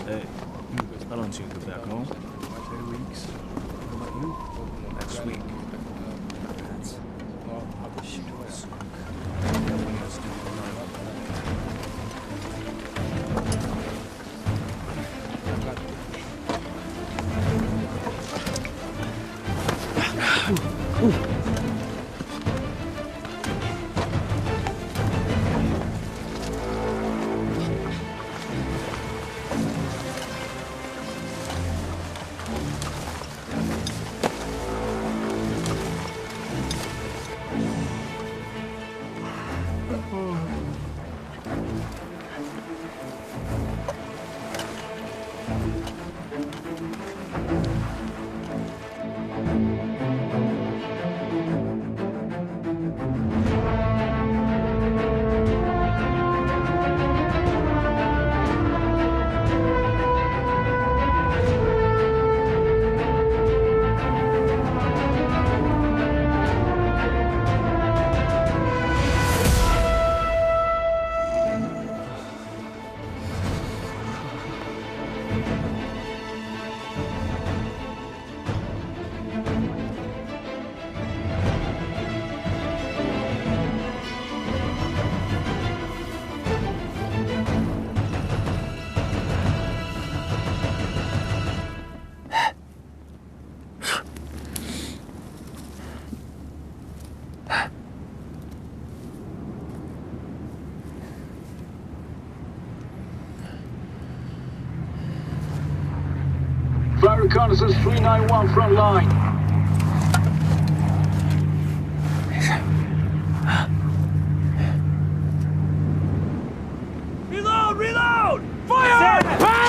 Hey, how long till you get back home? 2 weeks. What about you? Next week. That's... Well, I'll shoot Fire reconnaissance 391 front line. Reload! Reload! Fire! Fire!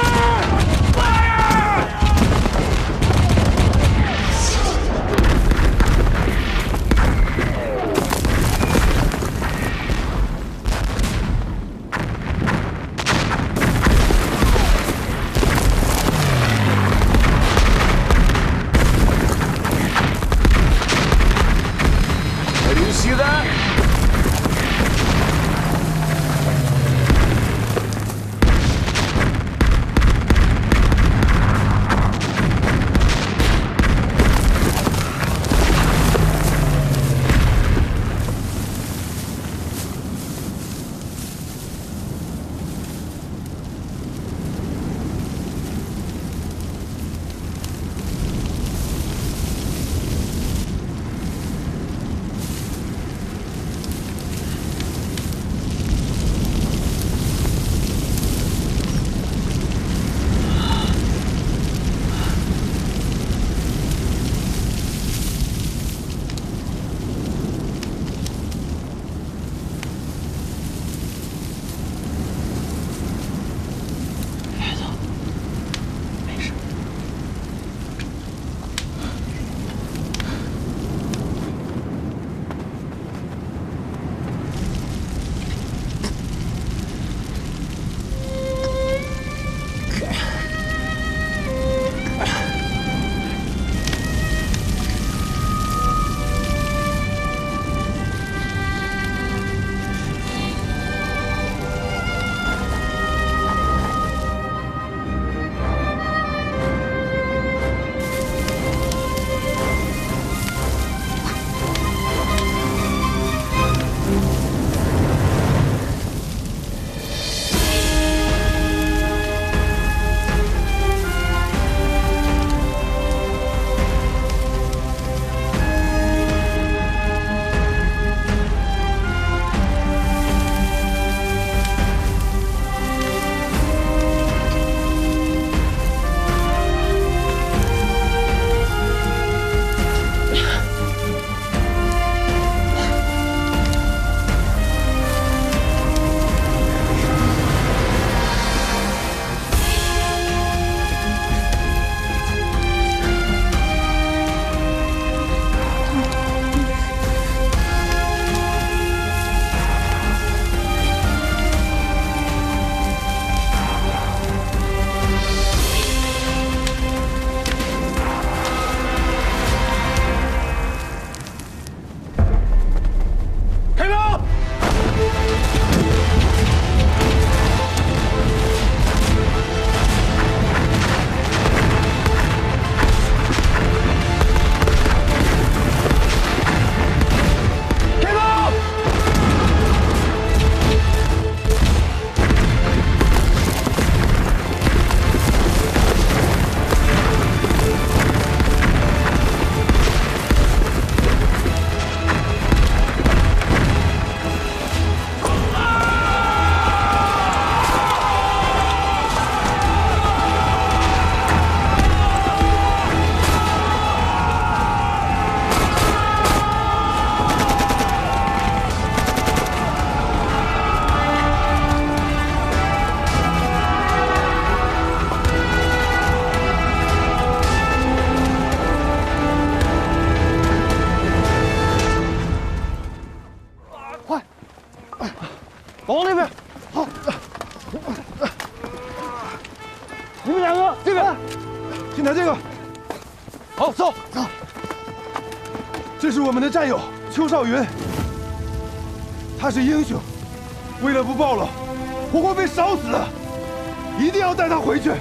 哥，这个，先拿这个。好，走走。这是我们的战友邱少云，他是英雄，为了不暴露，活活被烧死了，一定要带他回去。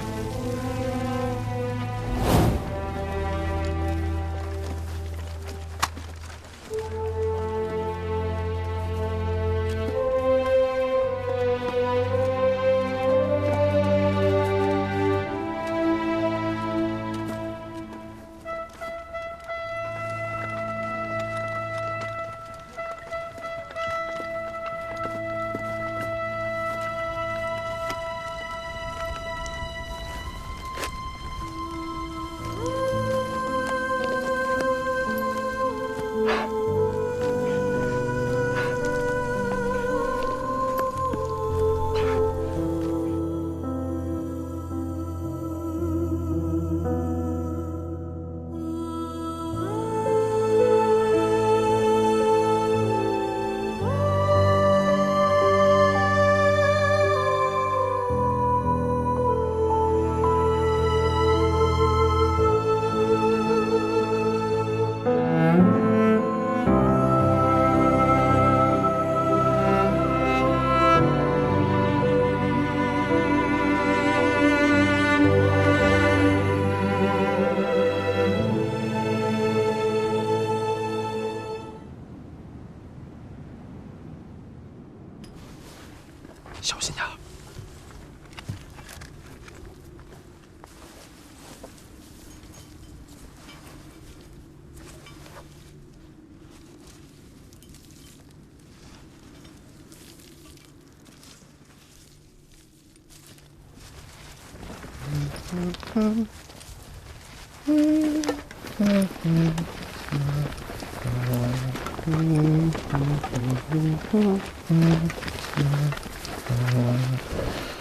小心点。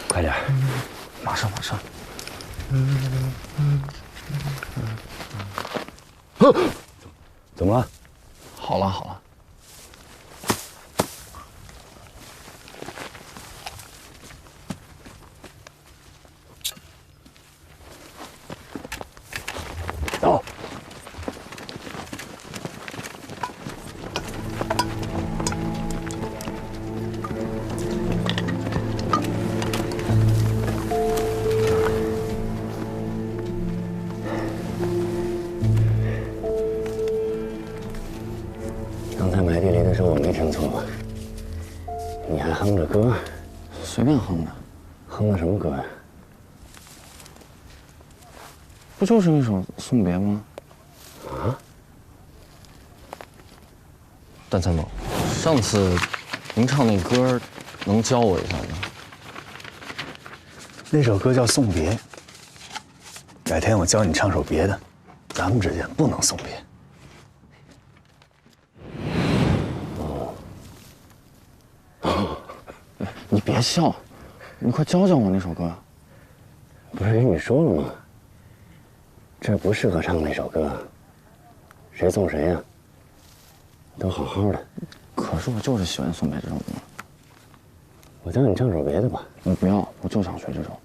快点，马上。怎么了？好了。走。刚才埋地雷的时候我没听错吧？你还哼着歌？随便哼的。哼的什么歌呀？不就是那首《送别》吗？啊？段参谋，上次您唱那歌，能教我一下吗？那首歌叫《送別》，改天我教你唱首別的，咱們之間不能送別。你別笑，你快教教我那首歌。不是跟你說了嗎？這不適合唱那首歌，誰送誰呀？都好好的。可是我就是喜歡送別這首歌。我教你唱首別的吧。我不要，我就想學這首。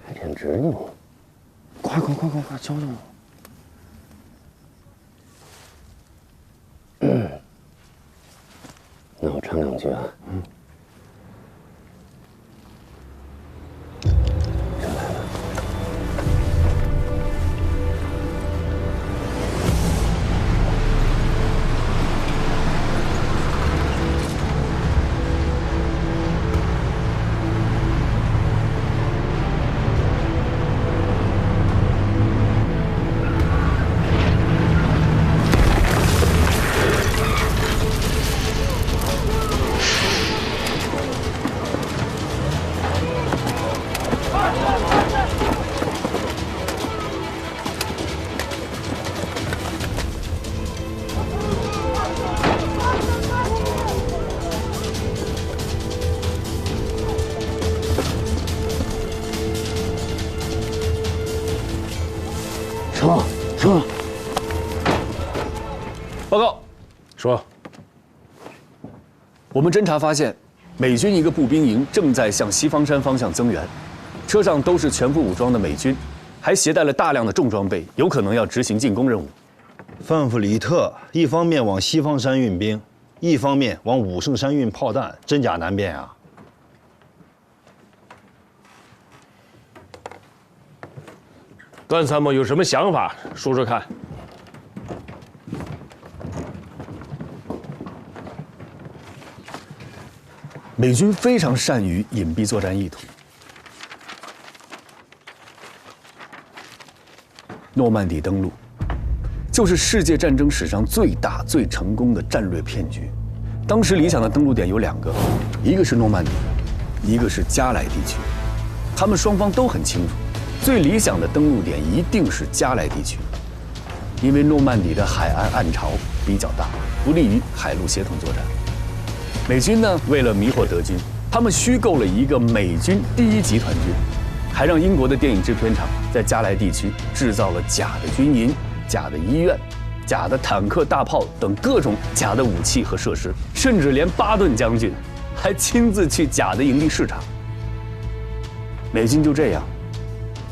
還挺直的。快，教教我。那我唱兩句啊。上來了。说，报告，說，我們偵查發現，美軍一個步兵營正在向西方山方向增援，车上都是全副武装的美军，还携带了大量的重装备，有可能要执行进攻任務。范弗里特一方面往西方山运兵，一方面往武圣山运炮弹，真假难辨啊！段参谋有什么想法，说说看。美军非常善于隐蔽作战意图。諾曼底登陸就是世界戰爭史上最大、最成功的戰略騙局。當時理想的登陸點有2個，一個是諾曼底，一個是加萊地區。他們雙方都很清楚，最理想的登陸點一定是加萊地區，因為諾曼底的海岸岸潮比較大，不利於海陸協同作戰。美軍呢，為了迷惑德軍，他們虛構了一個美軍第1集團軍，還讓英國的電影製片廠在加萊地區製造了假的軍營、假的醫院、假的坦克、大炮等各種假的武器和設施，甚至連巴頓將軍還親自去假的營地視察。美軍就這樣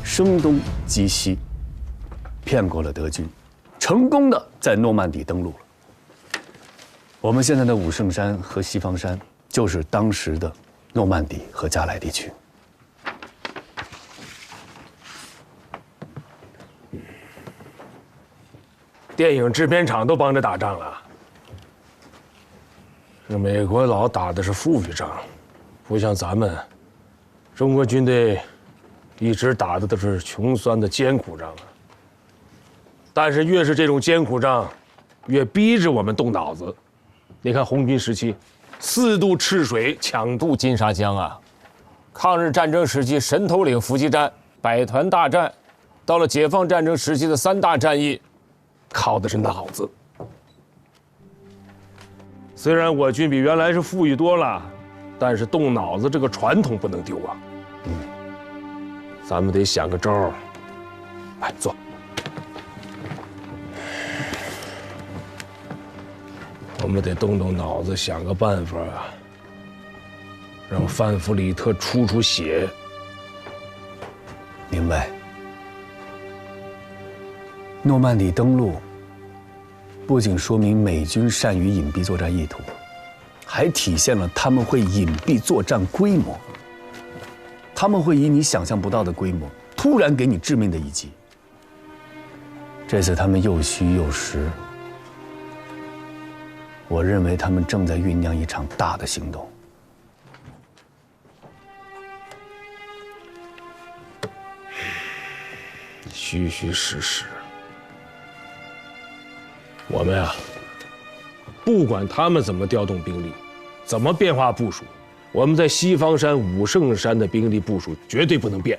聲東擊西，騙過了德軍，成功的在諾曼底登陸了。我們現在的武聖山和西方山，就是當時的諾曼底和加萊地區。電影製片廠都幫着打仗了，這美國佬打的是富裕仗，不像咱們，中國軍隊一直打的都是窮酸的艱苦仗啊。但是越是這種艱苦仗，越逼着我們動腦子。你看紅軍時期，4渡赤水，搶渡金沙江啊；抗日戰爭時期神頭嶺伏擊戰、百團大戰，到了解放戰爭時期的3大戰役，靠的是腦子。雖然我軍比原來是富裕多了，但是動腦子這個傳統不能丟啊。咱們得想個招兒。來，坐。我們得動動腦子，想個辦法啊，讓范弗里特出血。明白。諾曼底登陸不僅說明美軍善於隱蔽作戰意圖，還體現了他們會隱蔽作戰規模。他們會以你想象不到的規模，突然給你致命的一擊。這次他們又虛又實。我認為他們正在醞釀一場大的行動。虛虛實實。我們啊，不管他們怎麼調動兵力，怎麼變化部署，我們在西方山、武聖山的兵力部署絕對不能變。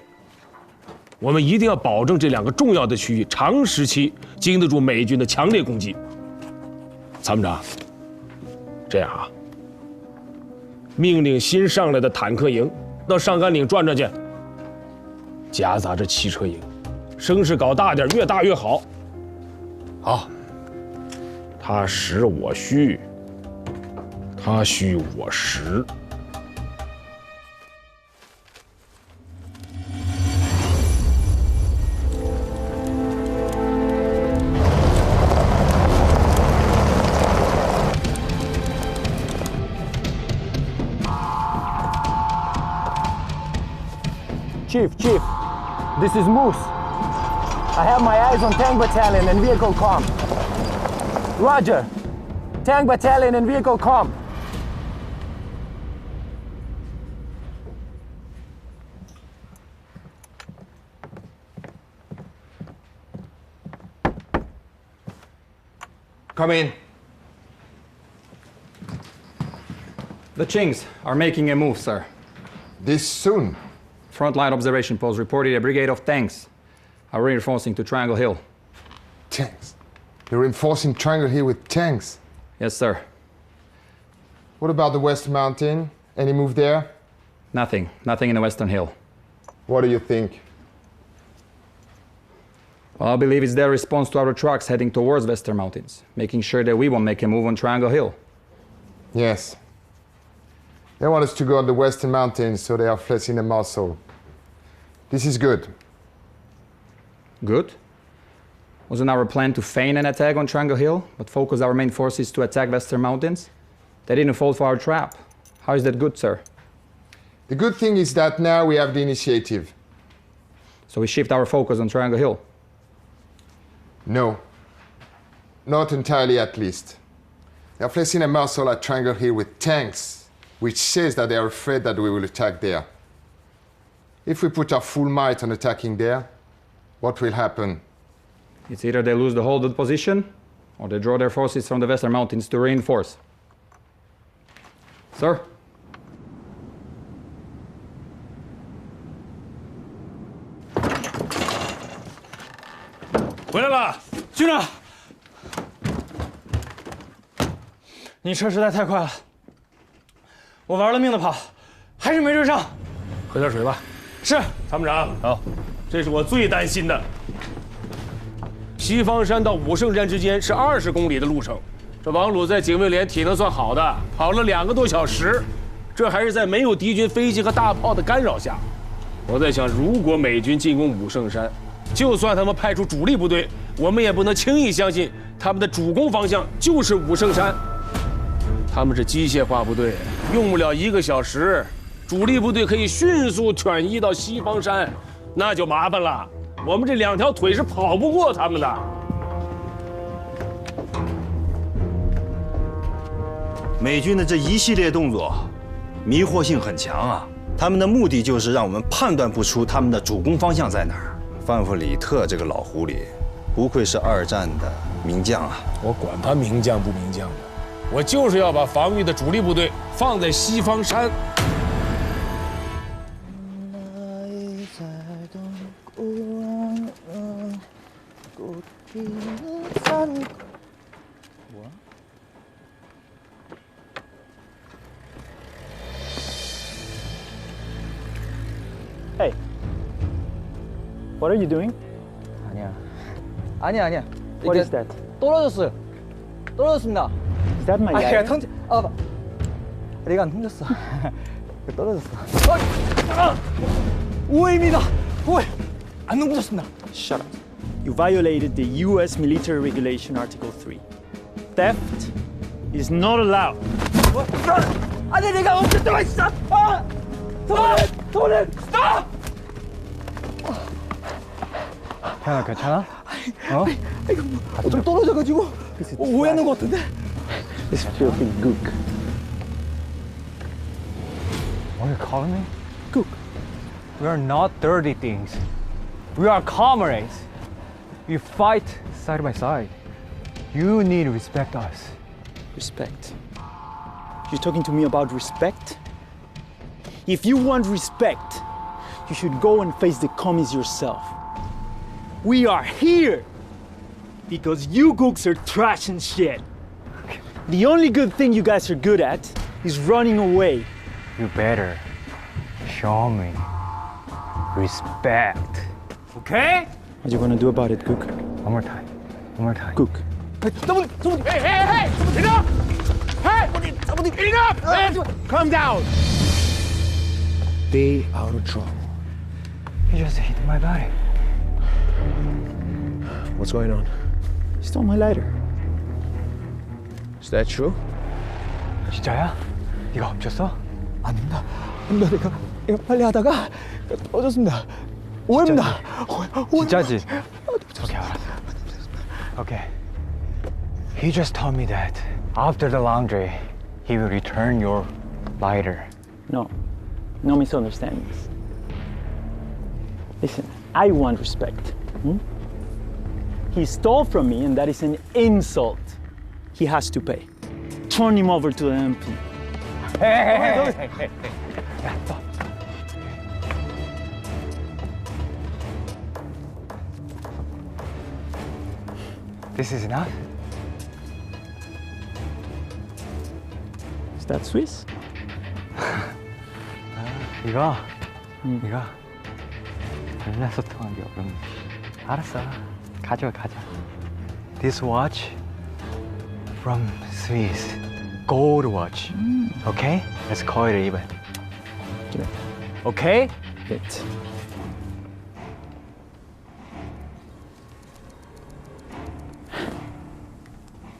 我們一定要保證這2個重要的區域長時期經得住美軍的強烈攻擊。參謀長。這樣啊，命令新上來的坦克營到上甘嶺轉轉去，夾雜着汽車營，聲勢搞大點，越大越好。好，他實我虛，他虛我實。Chief, this is Moose. I have my eyes on Tank Battalion and vehicle comm. Roger. Tank Battalion and vehicle comm. Come in. The Chinks are making a move, sir. This soon? Frontline observation post reported a brigade of tanks are reinforcing to Triangle Hill. Tanks? You're reinforcing Triangle Hill with tanks? Yes, sir. What about the West Mountain? Any move there? Nothing. Nothing in the Western Hill. What do you think? Well, I believe it's their response to our trucks heading towards Western Mountains, making sure that we won't make a move on Triangle Hill. Yes. They want us to go on the Western Mountains, so they are flexing the muscle. This is good. Good. Wasn't our plan to feign an attack on Triangle Hill, but focus our main forces to attack Western Mountains? They didn't fall for our trap. How is that good, sir? The good thing is that now we have the initiative. So we shift our focus on Triangle Hill? No. Not entirely, at least. They are placing a muscle at Triangle Hill with tanks, which says that they are afraid that we will attack there. If we put our full might on attacking there, what will happen? It's either they lose the hold of the position, or they draw their forces from the Western Mountains to reinforce. Sir? 回来了，军长，你车实在太快了，我玩了命的跑，还是没追上。喝点水吧。是，参谋长。好，这是我最担心的。西方山到武圣山之间是20公里的路程，这王鲁在警卫连体能算好的，跑了2个多小时，这还是在没有敌军飞机和大炮的干扰下。我在想，如果美军进攻武圣山， 就算他们派出主力部队，我们也不能轻易相信他们的主攻方向就是武圣山。他们是机械化部队，用不了1个小时，主力部队可以迅速转移到西方山，那就麻烦了。我们这2条腿是跑不过他们的。美军的这一系列动作，迷惑性很强啊！他们的目的就是让我们判断不出他们的主攻方向在哪儿。 范弗里特这个老狐狸，不愧是2战的名将啊！我管他名将不名将的，我就是要把防御的主力部队放在西方山。Hey. What are you doing? 아니야. What is that? 떨어졌어요. 떨어졌습니다. Is that my 내가 leg? 내가 안 던졌어. 떨어졌어. 오해입니다. 오해. 안 넘어졌습니다. Shut up. You violated the U.S. military regulation Article 3. Theft is not allowed. 아니 내가 멈췄다고 했어. 도망! Stop! 태연아 괜찮아? 어? 좀 떨어져가지고 오해하는 것 같은데. This filthy gook. What are you calling me? Gook. We are not dirty things. We are comrades. We fight side by side. You need to respect us. Respect? You're talking to me about respect? If you want respect, you should go and face the commies yourself. We are here because you gooks are trash and shit. The only good thing you guys are good at is running away. You better show me respect. Okay? What you gonna do about it, Gook? One more time. One more time. Gook. somebody. Hey! Enough! Hey! somebody. Enough! Man, calm down. Stay out of trouble. He just hit my body. What's going on? He stole my lighter. Is that true? 진짜야? 네가 훔쳤어? 아닙니다. 내가 빨리 하다가 떨어졌습니다. 오해입니다. 진짜지? 오케이, 알았어. Okay. He just told me that after the laundry, he will return your lighter. No misunderstandings. Listen, I want respect. He stole from me, and that is an insult. He has to pay. Turn him over to the MP. Hey. This is enough? Is that Swiss? 네가 얼마나 소통하기 어렵네. 알았어. 가져. This watch from Swiss. Gold watch. Okay? Let's call it even. Okay? It.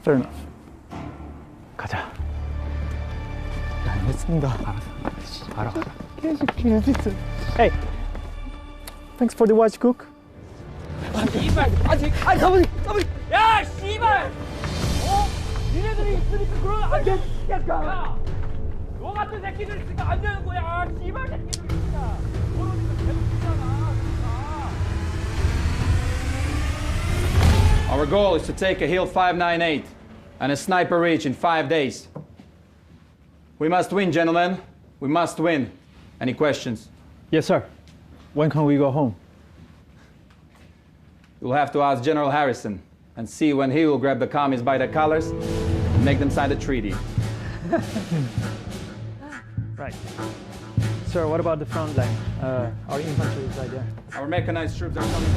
Fair enough. 가자. 알겠습니다. 알아. 계속 길짓. Hey, thanks for the watch, cook. 씨발 아직 사모님. 야 씨발. 니네들이 있으니까 그러면 안 되니까. 너 같은 새끼들 있으니까 안 되는 거야. 씨발 새끼들 있으니까. 그러니까 계속 Our goal is to take a hill 598 and a sniper ridge in 5 days. We must win, gentlemen. We must win. Any questions? Yes, sir. When can we go home? You'll have to ask General Harrison and see when he will grab the commies by the collars and make them sign the treaty. Right. Sir, what about the front line? Our infantry is right there. Our mechanized troops are coming.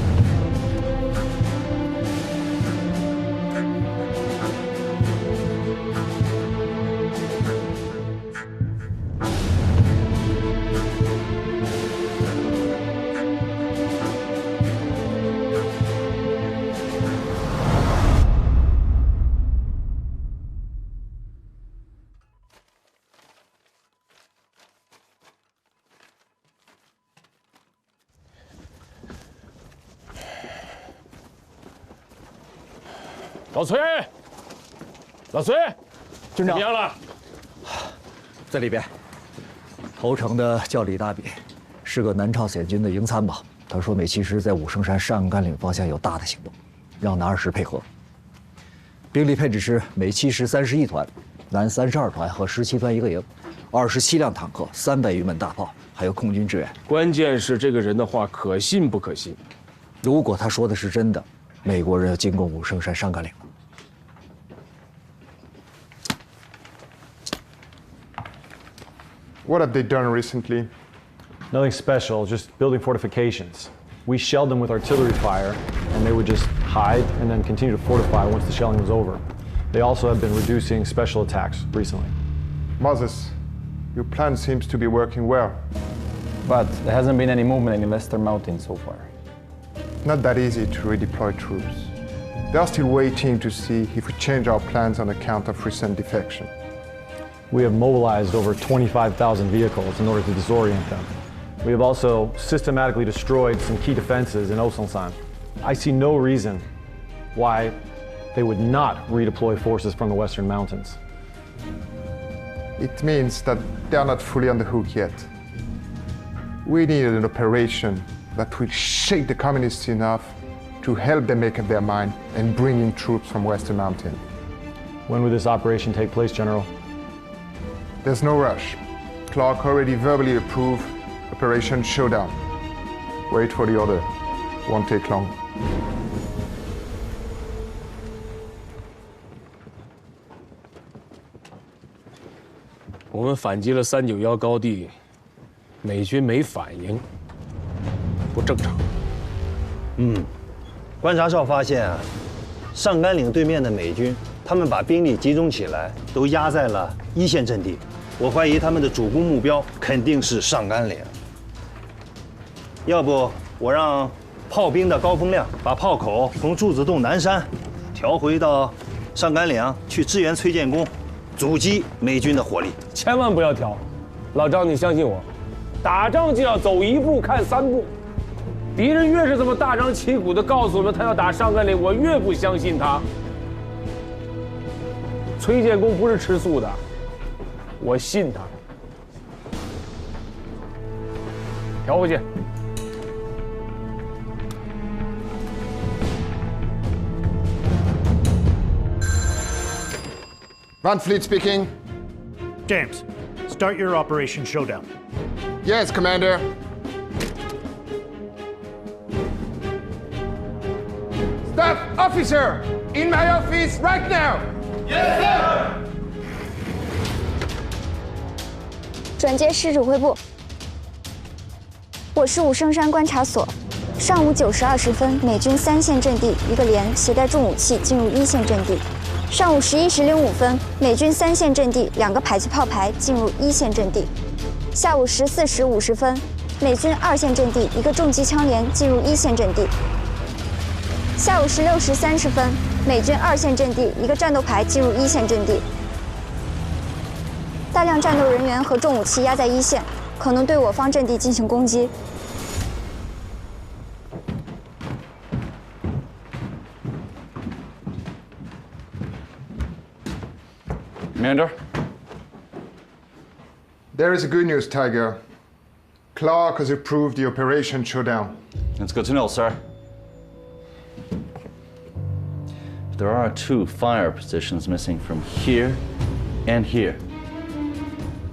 老崔，老崔，怎么样了？在里边。投诚的叫李大比，是个南朝鲜军的营参谋。他说美其实在武圣山上甘岭方向有大的行动，让南20配合。兵力配置是美7131团，南32团和17团一个营，27辆坦克，300余门大炮，还有空军支援。关键是这个人的话可信不可信？如果他说的是真的，美国人要进攻武圣山上甘岭了。 What have they done recently? Nothing special, just building fortifications. We shelled them with artillery fire, and they would just hide and then continue to fortify once the shelling was over. They also have been reducing special attacks recently. Moses, your plan seems to be working well. But there hasn't been any movement in the Western Mountains so far. Not that easy to redeploy troops. They are still waiting to see if we change our plans on account of recent defection. We have mobilized over 25,000 vehicles in order to disorient them. We have also systematically destroyed some key defenses in Oselsan. I see no reason why they would not redeploy forces from the Western Mountains. It means that they are not fully on the hook yet. We needed an operation that will shake the communists enough to help them make up their mind and bring in troops from Western Mountain. When will this operation take place, General? There's no rush. Clark already verbally approved Operation Showdown. Wait for the order. Won't take long. 我们反击了391高地，美军没反应，不正常。观察哨发现啊，上甘岭对面的美军，他们把兵力集中起来，都压在了一线阵地。我怀疑他们的主攻目标肯定是上甘岭。要不我让炮兵的高风亮把炮口从柱子洞南山调回到上甘岭去支援崔建功，阻击美军的火力。千万不要调，老张，你相信我，打仗就要走一步看3步。敌人越是这么大张旗鼓地告诉我们他要打上甘岭，我越不相信他。崔建功不是吃素的，我信他。调回去。 Van Fleet speaking. James, start your Operation Showdown. Yes, Commander. Staff officer, in my office right now. Yes, sir. 转接师指挥部，我是武圣山观察所。上午9时20分，美军3线阵地一个连携带重武器进入1线阵地。 上午11时05分，美军3线阵地2个迫击炮排进入1线阵地。下午14时50分，美军2线阵地1个重机枪连进入1线阵地。下午16时30分，美軍2線陣地一個戰鬥排進入1線陣地，大量戰鬥人員和重武器壓在1線，可能對我方陣地進行攻擊。 Commander? There is good news, Tiger. Clark has approved the Operation Showdown. That's good to know, sir. There are 2 fire positions missing from here and here.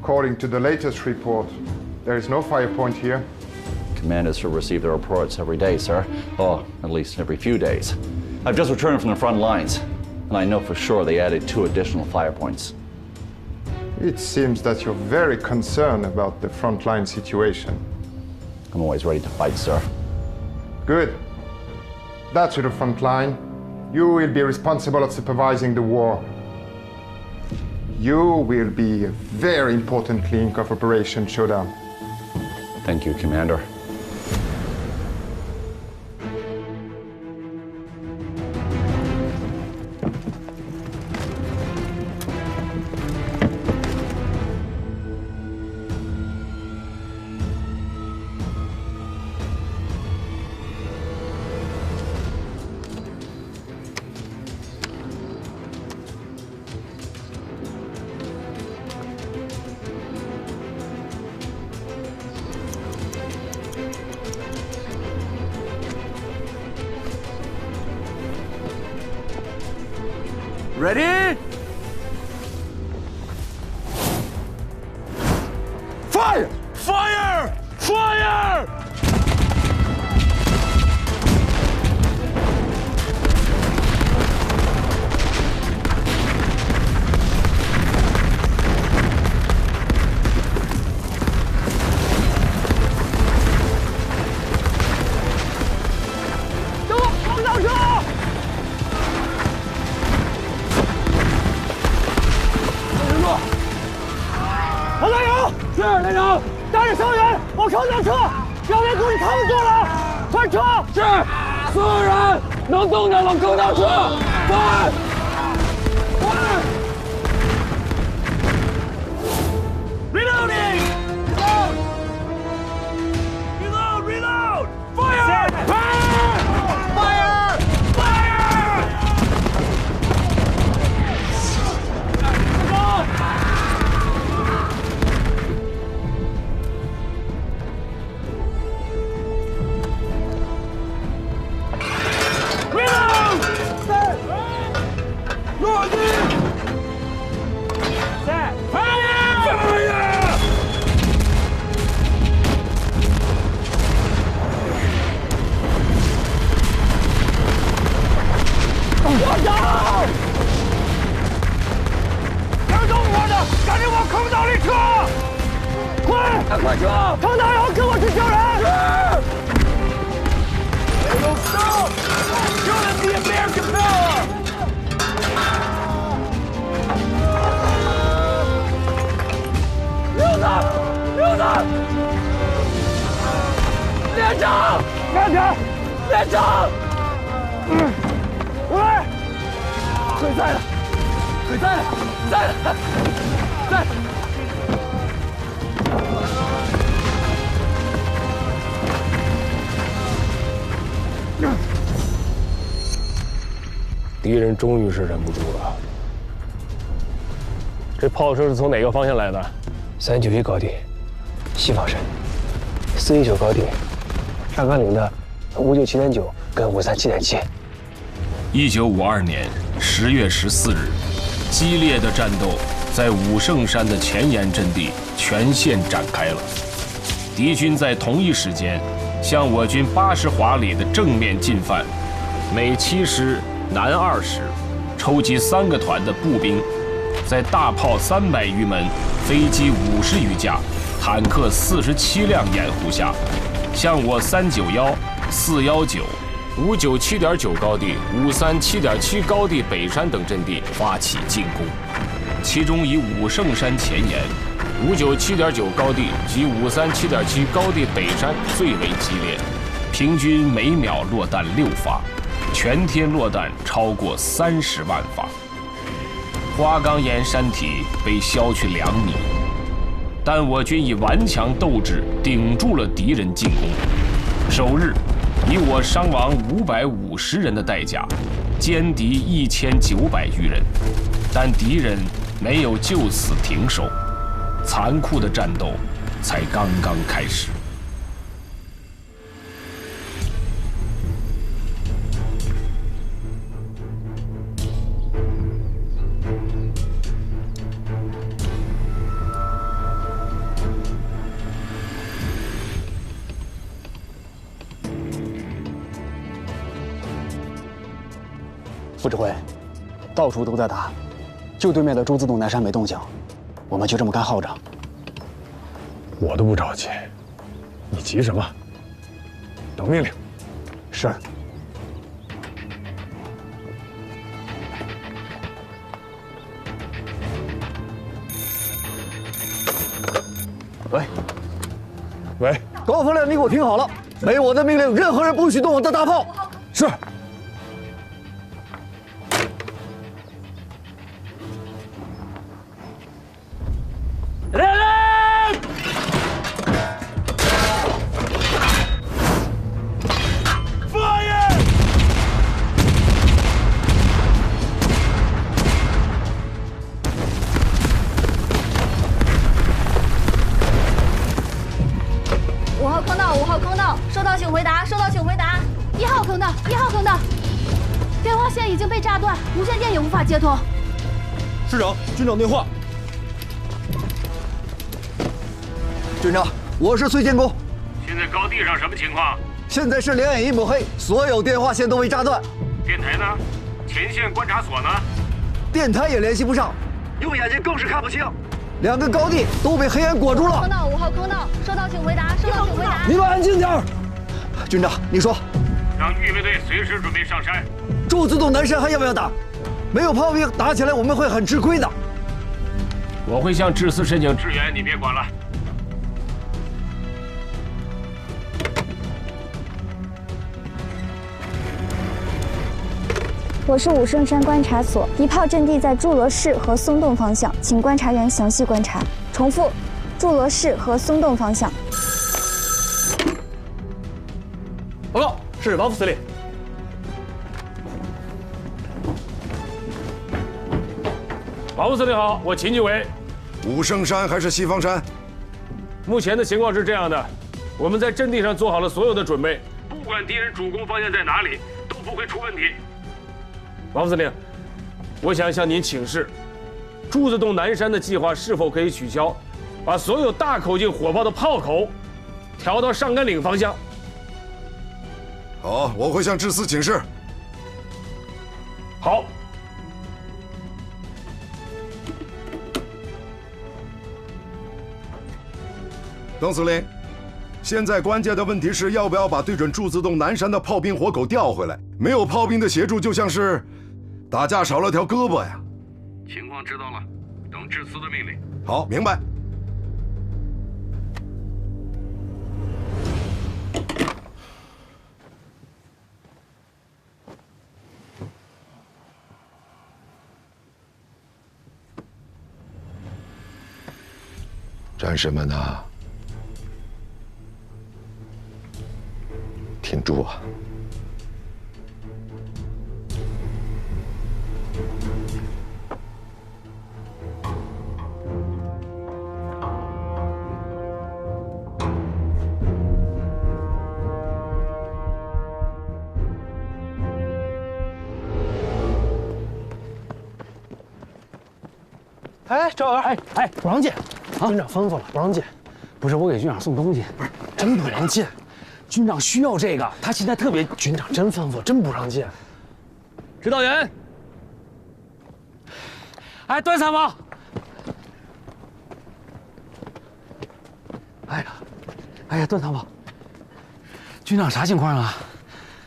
According to the latest report, there is no fire point here. Commanders should receive their reports every day, sir. Or at least every few days. I've just returned from the front lines, and I know for sure they added 2 additional fire points. It seems that you're very concerned about the frontline situation. I'm always ready to fight, sir. Good. That's the front line. You will be responsible of supervising the war. You will be a very important link of Operation Showdown. Thank you, Commander. Ready? Fire! Fire! Fire!王大勇，是连长，带着伤员往城上撤，表面估计扛不住了，快撤！是，所有人能动的往坑道撤，快！快 ！Reloading! Reload! Reload! Fire! Fire! Fire! Fire! 落地！在 fire！ fire！ 我走！跟动我的，赶紧往坑道里撤！快，快撤！程大勇，跟我去救人！是。They don't stop! Show them the American power! 溜子，溜子！连长，慢点！连长，我来！腿在了，腿在了，在了，在了！敌人终于是忍不住了。这炮声是从哪个方向来的？391高地，西方山；419高地，上甘岭的597.9跟537.7。1952年10月14日，激烈的战斗在武圣山的前沿阵地全线展开了。敌军在同一时间向我军80华里的正面进犯，美7师、南2师抽集3个团的步兵，在大炮300余门、飞机50余架、坦克47辆掩護下，向我391、419、597.9高地、537.7高地北山等阵地发起进攻，其中以武圣山前沿、597.9高地及537.7高地北山最为激烈，平均每秒落弹6发。全天落彈超過30萬發。花崗岩山體被削去2米，但我軍以頑強鬥志頂住了敵人進攻。首日，以我傷亡550人的代價，殲敵1900餘人，但敵人沒有就此停手，殘酷的戰鬥才剛剛開始。副指挥，到處都在打，就对面的朱自洞南山没动静，我们就这麼幹耗着。我都不着急，你急什麼？等命令。是。喂，高风亮，你给我听好了，没我的命令，任何人不许动我的大炮。是。5號坑道，收到請回答，收到請回答。1號坑道，1號坑道，電話線已經被炸斷，無線電也無法接通。師長，軍長電話。軍長，我是崔建功。現在高地上什麼情況？現在是兩眼一抹黑，所有電話線都被炸斷。電台呢？前線觀察所呢？電台也聯繫不上，用眼睛更是看不清。2個高地都被黑暗裹住了。坑道5號坑道，收到請回答，收到請回答。你們安靜點兒。軍長，你說。讓預備隊隨時準備上山。朱自洞南山還要不要打？沒有炮兵，打起來我們會很吃虧的。我會向志司申請支援，你別管了。我是武聖山觀察所，敵炮陣地在祝羅市和松洞方向，請觀察員詳細觀察。重複，祝羅市和松洞方向。報告，是王副司令。王副司令好，我秦繼偉。武聖山還是西方山？目前的情況是這樣的，我們在陣地上做好了所有的準備，不管敵人主攻方向在哪裡，都不會出問題。王副司令，我想向您請示，朱自洞南山的計劃是否可以取消，把所有大口徑火炮的炮口調到上甘嶺方向？好，我會向志司請示。好。鄧司令，現在關鍵的問題是要不要把對準朱自洞南山的炮兵火口調回來？沒有炮兵的協助，就像是打架少了條胳膊呀。情況知道了，等志司的命令。好，明白。战士們啊，挺住啊！哎，赵元，不讓进，軍長吩咐了，不讓進。不是我給軍長送東西，不是真不讓進。軍長需要這個，他現在特別。軍長真吩咐，真不讓進。指導員，哎，段參謀。哎呀，段參謀，軍長啥情況啊？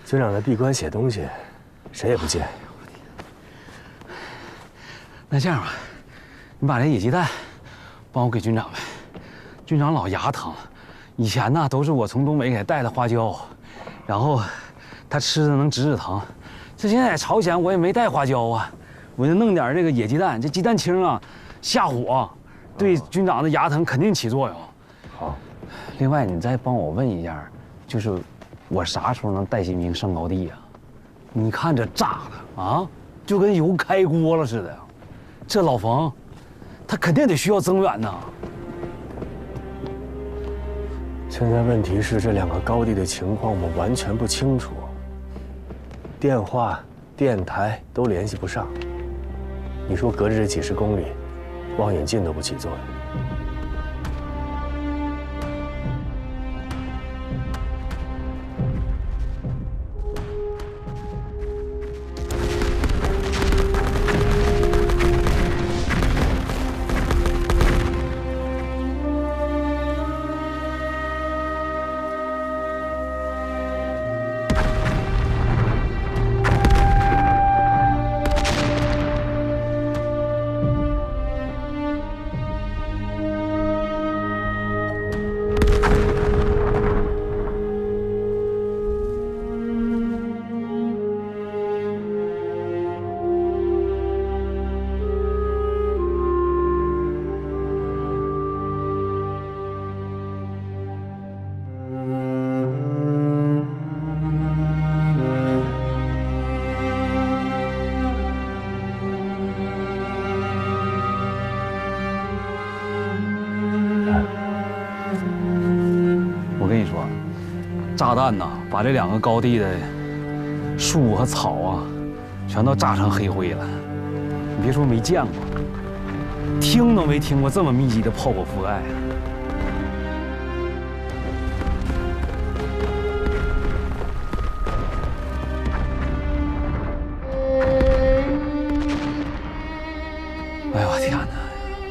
軍長在閉關寫東西，誰也不進。那這樣吧。你把這野雞蛋幫我給軍長唄，軍長老牙疼，以前呢都是我從東北給他帶的花椒，然後他吃的能止疼，这现在朝鮮我也没帶花椒啊，我就弄點這個野雞蛋，這雞蛋清啊，下火，對軍長的牙疼肯定起作用。好，另外你再幫我問一下，就是我啥時候能帶新兵上高地啊？你看這炸的啊，就跟油開鍋了似的。這老馮，他肯定得需要增援吶。現在問題是這兩個高地的情況我們完全不清楚。 電話、電台都聯繫不上，你說隔着這幾十公里，望遠鏡都不起作用。炸彈吶，把這兩個高地的樹和草啊，全都炸成黑灰了。你別說沒見過，聽都沒聽過這麼密集的炮火覆蓋。哎呦我天哪！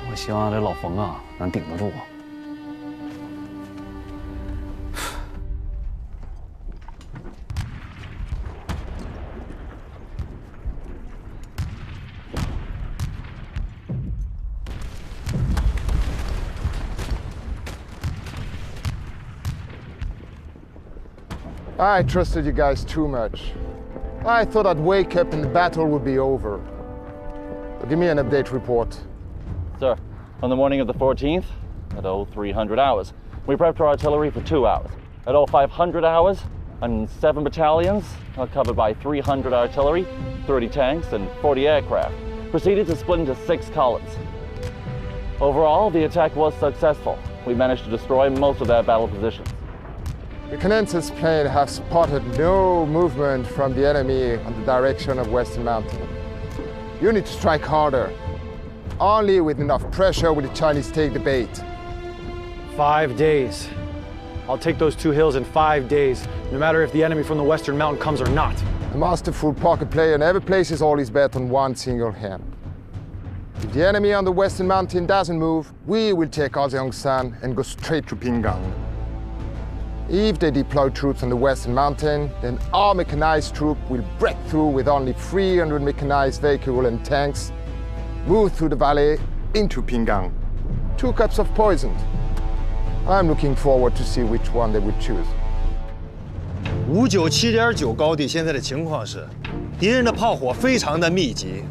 我希望這老馮啊能頂得住。 I trusted you guys too much. I thought I'd wake up and the battle would be over. But give me an update report. Sir, on the morning of the 14th, at 0300 hours, we prepped our artillery for 2 hours. At 0500 hours, and 7 battalions, covered by 300 artillery, 30 tanks, and 40 aircraft, proceeded to split into 6 columns. Overall, the attack was successful. We managed to destroy most of their battle positions. Reconnaissance planes have spotted no movement from the enemy on the direction of Western Mountain. You need to strike harder. Only with enough pressure will the Chinese take the bait. 5 days. I'll take those 2 hills in 5 days, no matter if the enemy from the Western Mountain comes or not. A masterful poker player never places all his bet on one single hand. If the enemy on the Western Mountain doesn't move, we will take Azeongsan and go straight to Pingang. If they deploy troops on the Western Mountain, then our mechanized troop will break through with only 300 mechanized vehicles and tanks, move through the valley into Pingang. 2 cups of poison. I'm looking forward to see which one they would choose. 597.9高地现在的情况是，敌人的炮火非常的密集，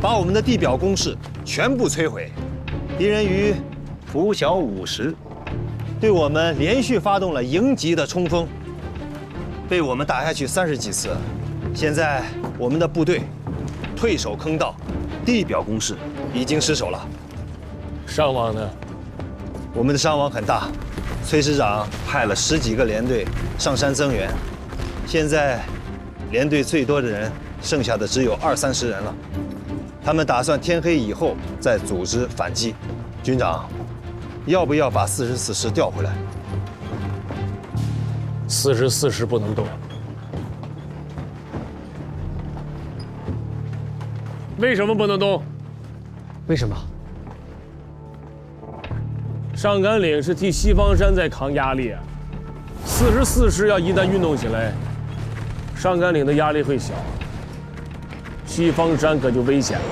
把我们的地表工事全部摧毁。敌人于拂晓5时。 对我们连续发动了迎击的冲锋，被我们打下去30几次。现在我们的部队退守坑道，地表攻势已经失守了。伤亡呢？我们的伤亡很大，崔师长派了10几个连队上山增援，现在连队最多的人剩下的只有20-30人了。他们打算天黑以后再组织反击。军长。 要不要把44师调回来？44师不能动。为什么不能动？为什么？上甘岭是替西方山在扛压力，44师要一旦运动起来，上甘岭的压力会小，西方山可就危险了。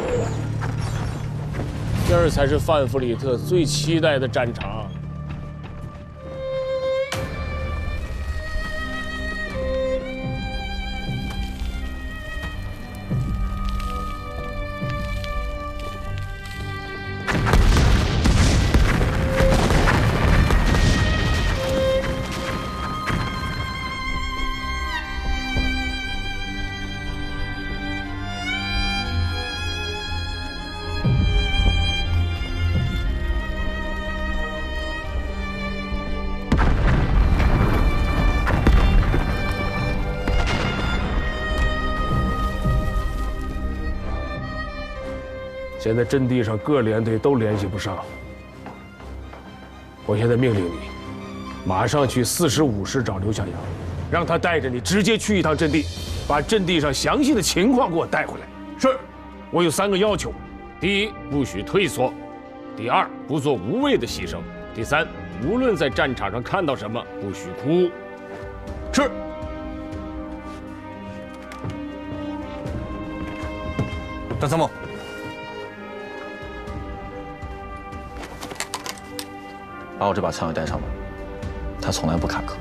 这儿才是范弗里特最期待的战场。现在阵地上各连队都联系不上。我现在命令你，马上去45师找刘向阳，让他带着你直接去一趟阵地，把阵地上详细的情况给我带回来。是，我有3个要求：第一，不许退缩；第二，不做无谓的牺牲；第三，无论在战场上看到什么，不许哭。是。张参谋，把我这把枪也带上吧，他从来不坎坷。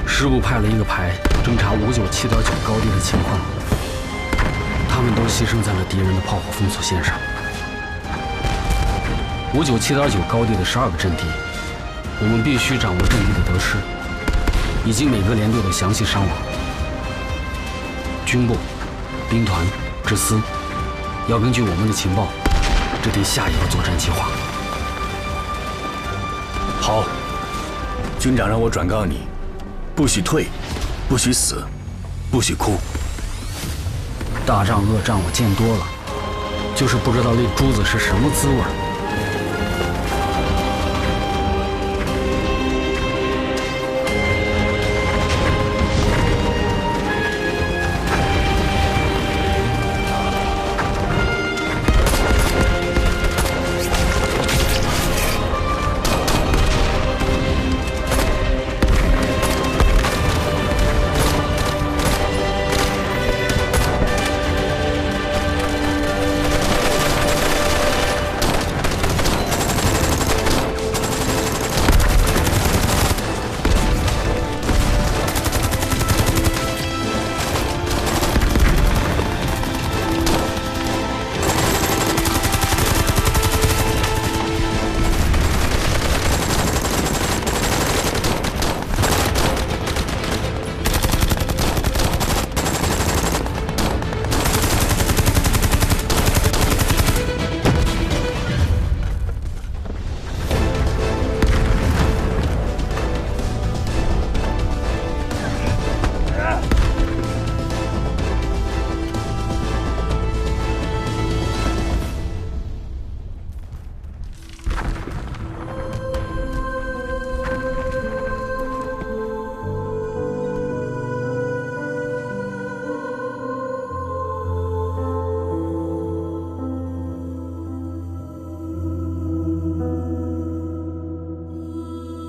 师部派了一个排侦察597.9高地的情况，他们都牺牲在了敌人的炮火封锁线上。597.9高地的12个阵地，我们必须掌握阵地的得失，以及每个连队的详细伤亡。军部、兵团、之司要根据我们的情報制定下一个作戰計劃。好，军長讓我轉告你，不許退，不許死，不許哭。大仗惡仗我見多了，就是不知道那珠子是什麼滋味。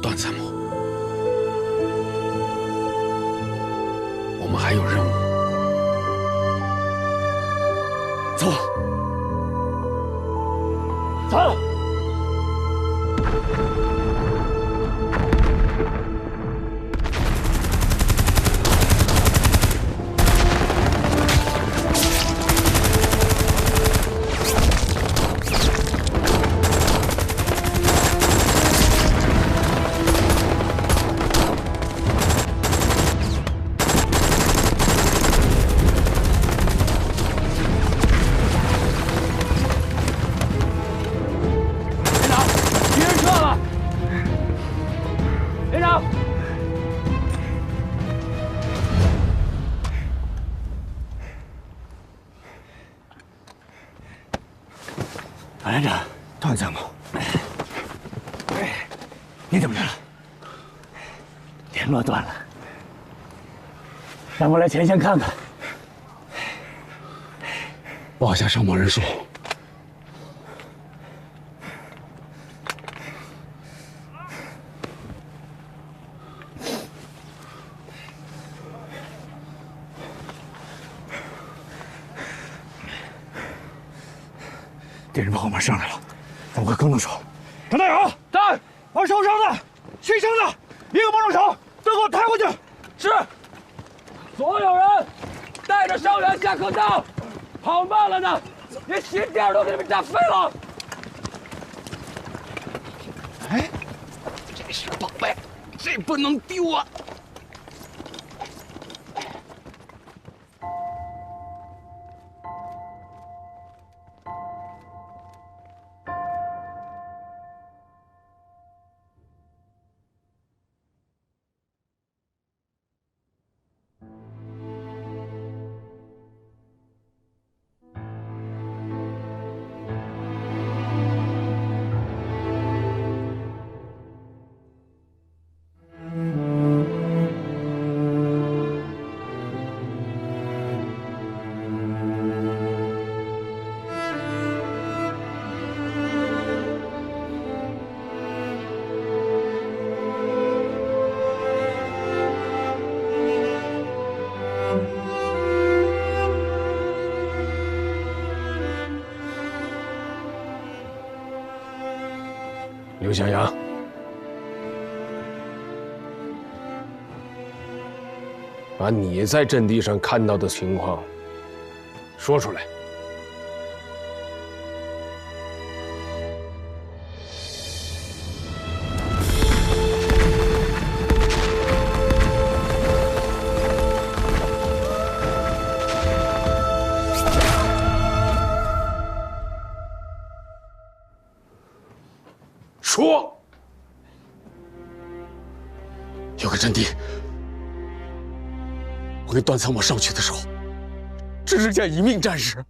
段参谋，我们还有任務。走，走。连长，段参谋，你怎么着了？联络断了，让我来前线看看。报一下伤亡人数。敌人从后面上来了，咱们快跟得手。张大勇，在，把受伤的、牺牲的一个帮助手都给我抬回去。是。所有人带着伤员下坑道，跑慢了的，连心点都给你们炸飞了。哎，这是宝贝，这不能丢啊！向陽，把你在阵地上看到的情況說出來。说，有个阵地，我跟段参谋上去的时候，只剩下一名战士，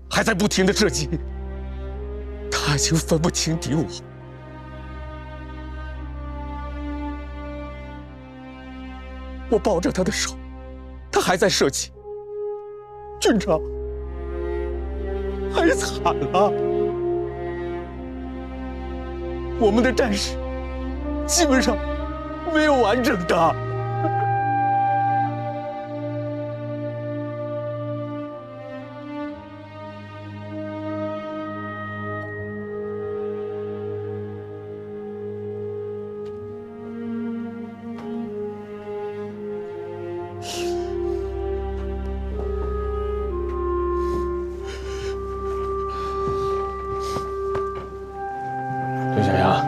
还在不停的射击，他已经分不清敌我。我抱着他的手，他还在射击。军长，太惨了。我们的战士基本上没有完整的。刘小阳，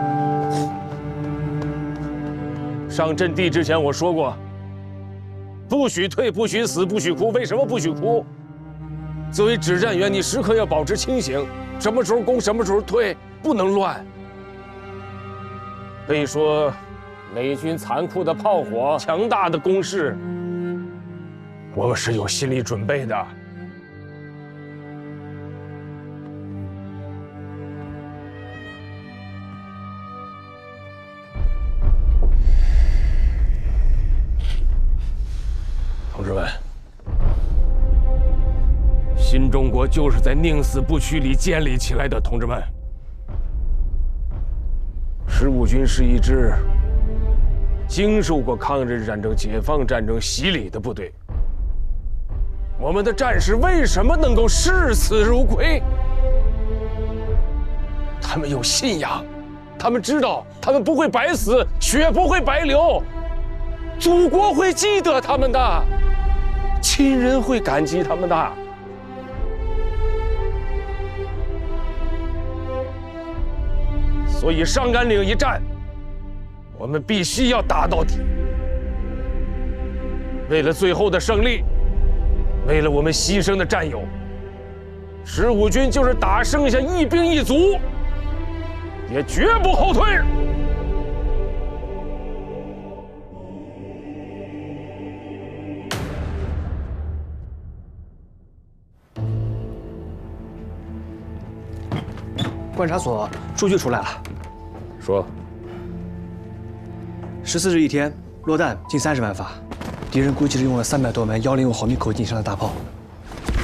上阵地之前我说过，不许退，不许死，不许哭。为什么不许哭？作为指战员，你时刻要保持清醒，什么时候攻，什么时候退，不能乱。可以说，美军残酷的炮火、强大的攻势，我们是有心理準備的。同志们，新中国就是在宁死不屈里建立起来的。同志们，15軍是一支經受過抗日戰爭、解放戰爭洗禮的部隊。我們的戰士為什麼能夠視死如歸？他們有信仰，他們知道他們不會白死，血不會白流，祖國會記得他們的。親人會感激他們的。所以上甘嶺一戰，我們必須要打到底。為了最後的勝利，為了我們犧牲的戰友，15軍就是打剩下一兵一卒，也絕不後退。观察所数据出来了，说14日一天落彈近30萬發，敵人估計是用了300多門105毫米口徑以上的大炮，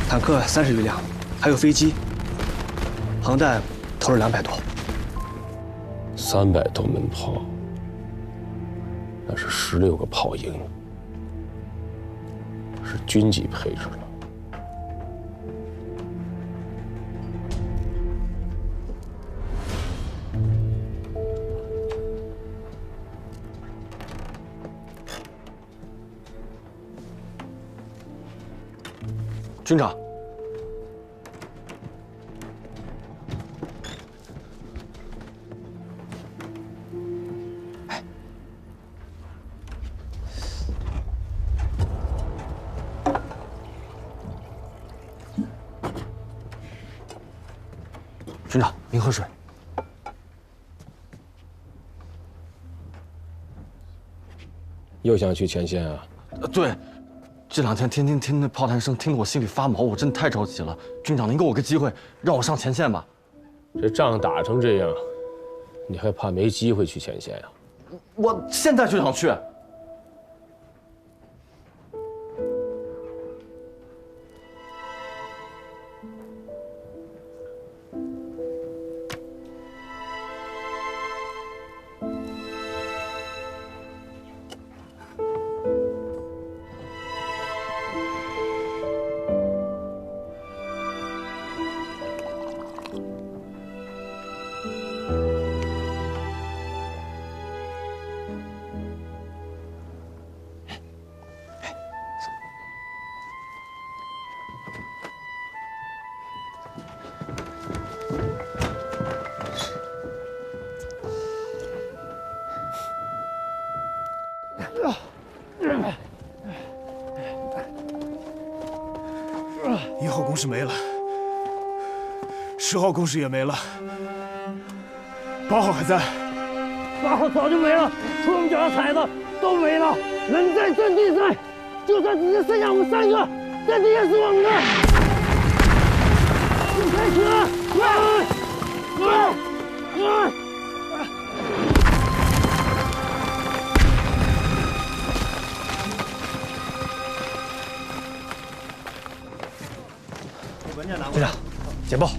坦克30餘輛，還有飛機，航彈投了200多。300多門炮，那是16個炮營，是軍級配置了。军長，军長，您喝水。又想去前線啊？對。這2天天天聽那炮彈聲，聽得我心裡發毛，我真的太着急了。軍長，您給我個機會，讓我上前線吧。這仗打成這樣，你還怕沒機會去前線呀？我現在就想去。1号工事没了，10号工事也没了，8号还在。8号早就没了，除我们脚下踩的都没了。人在阵地在，就算只剩下我们3个，阵地也是我们的。开始，快！队长，简报。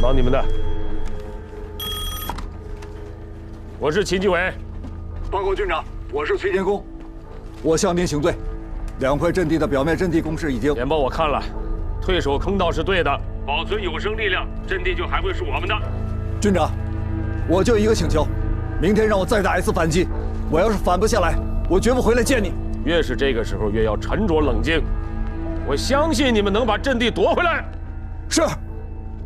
忙你们的。我是秦基伟。报告军长，我是崔天功。我向您请罪。2块阵地的表面阵地工事已经……简报我看了，退守坑道是对的，保存有生力量，阵地就还会是我们的。军长，我就一个请求，明天让我再打一次反击。我要是反不下来，我绝不回来见你。越是这个时候，越要沉着冷静。我相信你们能把阵地夺回来。是。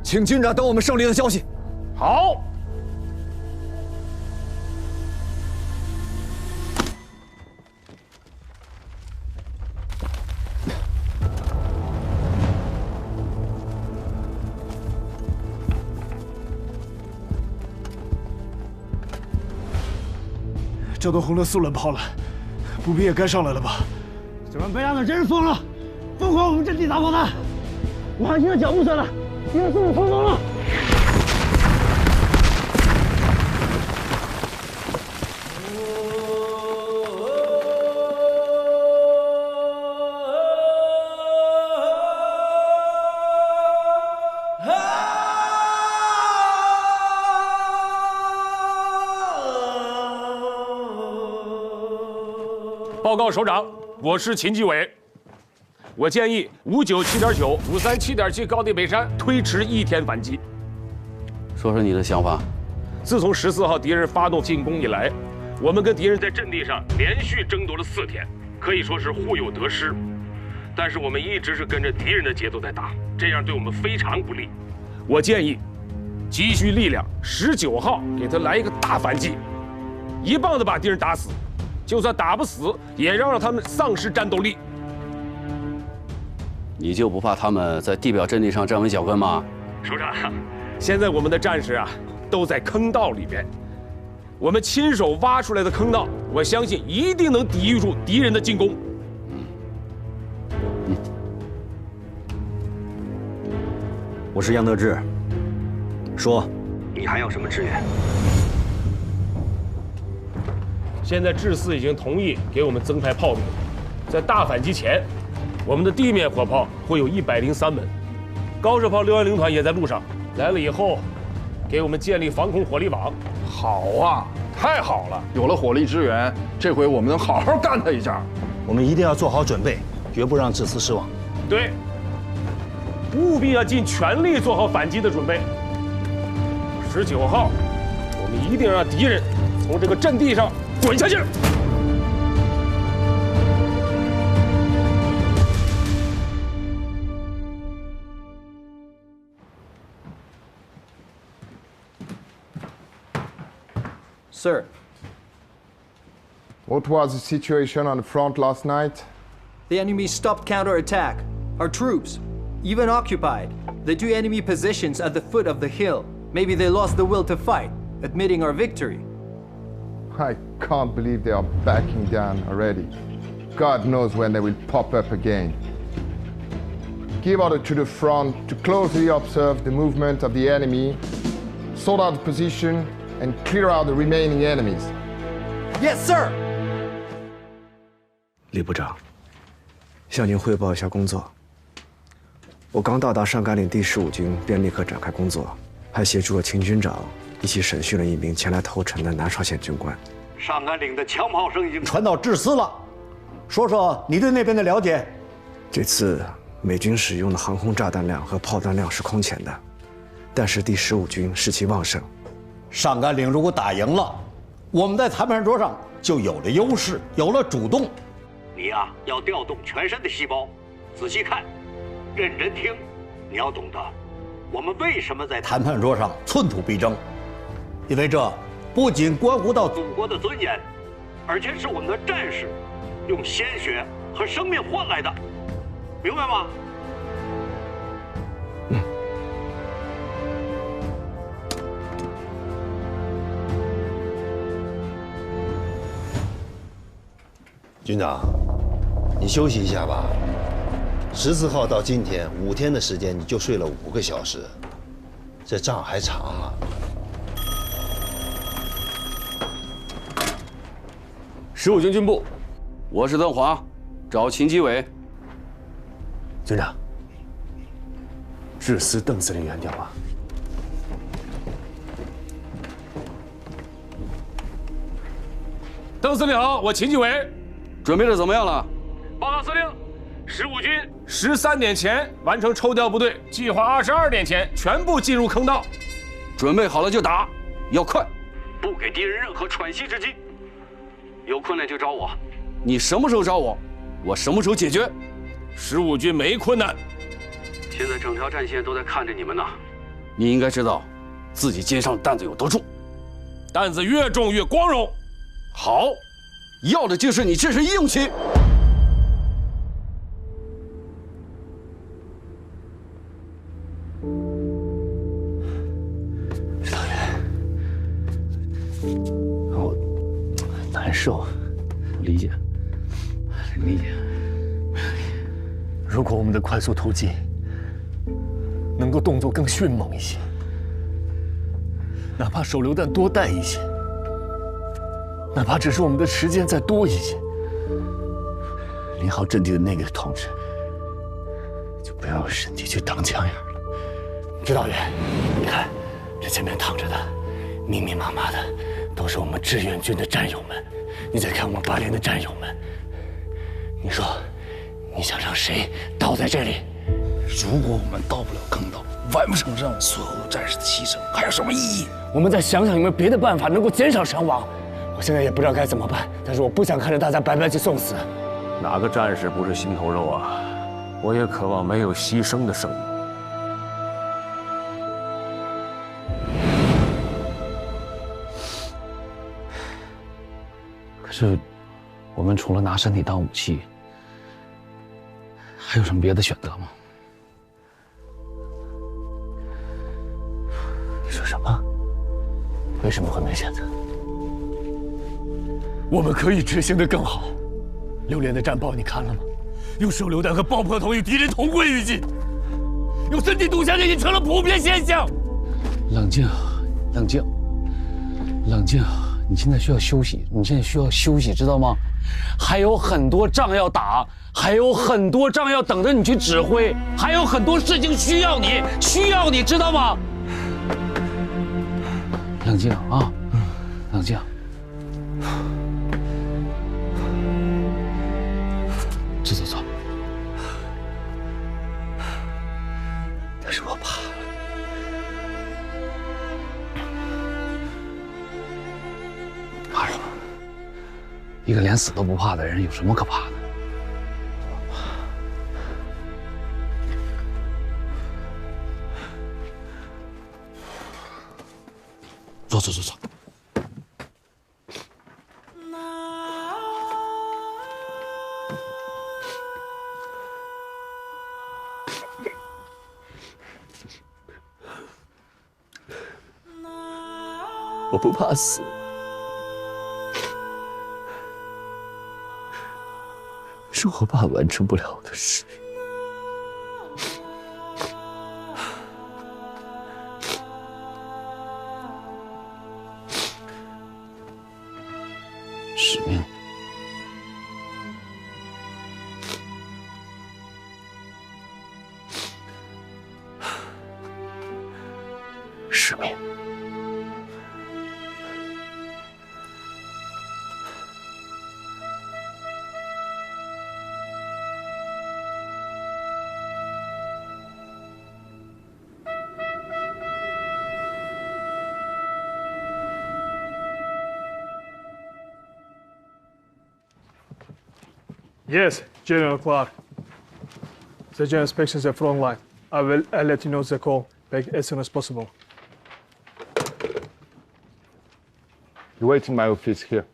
请军长等我们胜利的消息。好。这都轰了4轮炮了，步兵也该上来了吧？这帮白羊的真是疯了，疯狂我们阵地打炮弹！我还听到脚步声了。敌人速度冲锋了！报告首长，我是秦基伟。我建议597.9、537.7高地北山推迟1天反击。说说你的想法。自从14号敌人发动进攻以来，我们跟敌人在阵地上连續爭奪了4天，可以說是互有得失。但是我們一直是跟着敵人的節奏在打，這樣對我們非常不利。我建議急需力量，19號給他來一個大反擊，一棒子把敵人打死，就算打不死，也要讓他們喪失戰鬥力。你就不怕他們在地表陣地上站穩腳跟嗎？首長，現在我們的戰士啊，都在坑道裡邊，我們親手挖出來的坑道，我相信一定能抵禦住敵人的進攻。我是楊德志，說，你還要什麼支援？現在志4已經同意給我們增派炮兵，在大反擊前，我們的地面火炮會有103門，高射炮610團也在路上，來了以後，給我們建立防空火力網。好啊，太好了！有了火力支援，這回我們能好好幹他一下。我們一定要做好準備，絕不讓志4失望。對，務必要盡全力做好反擊的準備。19號，我們一定讓敵人從這個陣地上滾下去。Sir. What was the situation on the front last night? The enemy stopped counterattack. Our troops, even occupied the 2 enemy positions at the foot of the hill. Maybe they lost the will to fight, admitting our victory. I can't believe they are backing down already. God knows when they will pop up again. Give order to the front to closely observe the movement of the enemy, sort out the position, and clear out the remaining enemies. Yes, sir. 李部長，向您匯報一下工作。我剛到達上甘嶺第15軍，便立刻展開工作，還協助了秦軍長一起審訊了一名前來投誠的南朝鮮軍官。上甘嶺的槍炮聲已經傳到至司了，說說你對那邊的了解。這次美軍使用的航空炸彈量和炮彈量是空前的，但是第15軍士氣旺盛。上甘嶺如果打贏了，我們在談判桌上就有了優勢，有了主動。你呀，要調動全身的細胞，仔細看，認真聽。你要懂得，我們為什麼在談判桌上寸土必爭，因為這不僅關乎到祖國的尊嚴，而且是我們的戰士用鮮血和生命換來的，明白嗎？军长，你休息一下吧。14号到今天5天的时间，你就睡了5个小时，这仗还长啊。15軍軍部，我是鄧華，找秦基偉。軍長，致司鄧司令員電話。鄧司令好，我秦基偉。準備的怎麼樣了？報告司令，15軍13點前完成抽調部隊，計劃22點前全部進入坑道。準備好了就打，要快，不給敵人任何喘息之機。有困難就找我。你什麼時候找我，我什麼時候解決。15軍沒困難。現在整條戰線都在看着你們呢。你應該知道自己肩上的擔子有多重，擔子越重越光榮。好。要的就是你這身硬氣。指導員，我難受。我理解，理解。如果我們的快速突擊能夠動作更迅猛一些，哪怕手榴彈多帶一些。哪怕只是我們的時間再多一些，0號陣地的那個同志就不要有身體去擋槍眼了。指導員，你看，這前面躺着的，密密麻麻的，都是我們志願軍的戰友們。你再看我們8連的戰友們，你說，你想讓誰倒在這裡？如果我們到不了坑道，完不成任務，所有戰士的犧牲還有什麼意義？我們再想想有沒有別的辦法能夠減少傷亡。我現在也不知道該怎麼辦，但是我不想看着大家白白去送死。哪個戰士不是心頭肉啊？我也渴望沒有犧牲的生命。可是，我們除了拿身體當武器，還有什麼別的選擇嗎？你說什麼？為什麼會沒選擇？我們可以執行得更好。6連的戰報你看了嗎？用手榴彈和爆破筒與敵人同歸於盡，用身體堵牆已經成了普遍現象。冷靜，冷靜，冷靜！你現在需要休息，你現在需要休息，知道嗎？還有很多仗要打，還有很多仗要等着你去指揮，還有很多事情需要你，知道嗎？冷靜啊，冷靜。走。但是我怕了。怕什么？一個連死都不怕的人有什麼可怕的？走。我不怕死，是我怕完成不了我的使命。使命。是。Yes, General Clark. The general inspections the front line. I'll let you know the call back as soon as possible. You wait in my office here.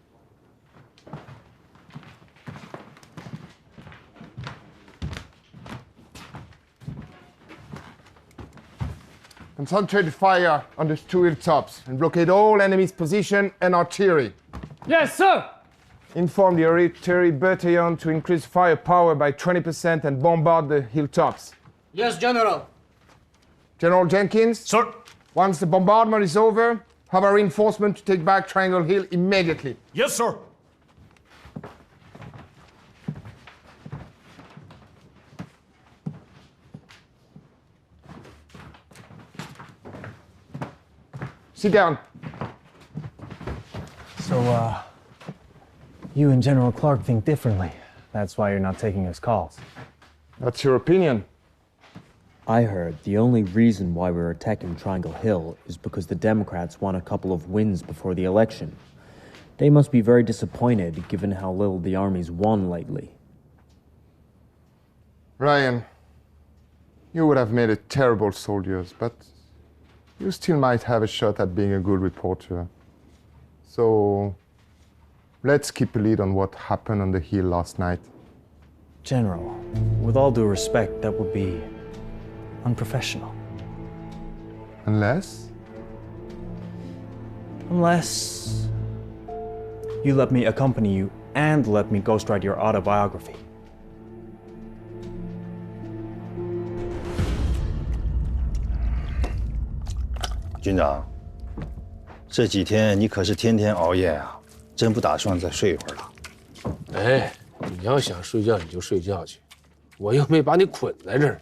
Concentrate fire on the two hilltops and blockade all enemy's position and artillery. Yes, sir! Inform the artillery battalion to increase firepower by 20% and bombard the hilltops. Yes, General. General Jenkins? Sir. Once the bombardment is over, have a reinforcement to take back Triangle Hill immediately. Yes, sir. Sit down. So, you and General Clark think differently. That's why you're not taking his calls. That's your opinion. I heard the only reason why we're attacking Triangle Hill is because the Democrats won a couple of wins before the election. They must be very disappointed given how little the army's won lately. Ryan, you would have made a terrible soldier, but you still might have a shot at being a good reporter. So, let's keep a lead on what happened on the hill last night. General, with all due respect, that would be unprofessional. Unless you let me accompany you and let me ghostwrite your autobiography.军长，这几天你可是天天熬夜啊，真不打算再睡一会儿了？哎，你要想睡觉你就睡觉去，我又没把你捆在这儿，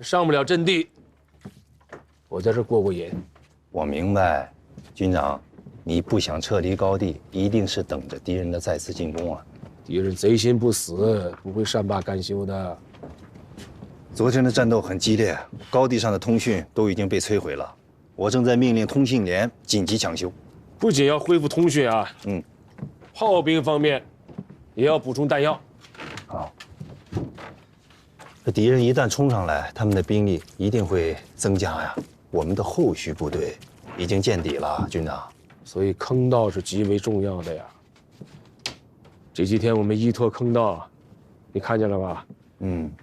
上不了阵地，我在这过过瘾。我明白，军长，你不想撤离高地，一定是等着敌人的再次进攻啊。敌人贼心不死，不会善罢甘休的。昨天的战斗很激烈，高地上的通讯都已经被摧毁了。我正在命令通信连紧急抢修，不仅要恢复通讯啊，炮兵方面也要补充弹药。好，这敌人一旦冲上来，他们的兵力一定会增加呀。我们的后续部队已经见底了，军长，所以坑道是极为重要的呀。这几天我们依托坑道，你看见了吧？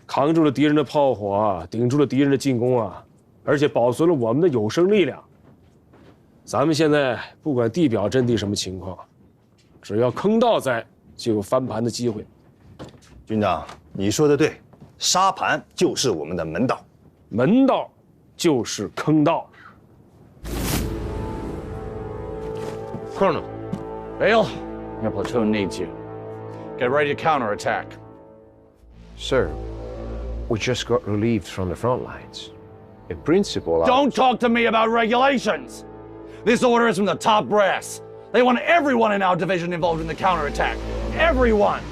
扛住了敌人的炮火，顶住了敌人的进攻啊。而且保存了我们的有生力量。咱们现在不管地表阵地什么情况，只要坑道在，就有翻盘的机会。军长，你说的对，沙盘就是我们的门道，门道就是坑道。Colonel, Bale, your platoon needs you. Get ready to counterattack. Sir, we just got relieved from the front lines. In principle, Don't talk to me about regulations! This order is from the top brass. They want everyone in our division involved in the counterattack. Everyone!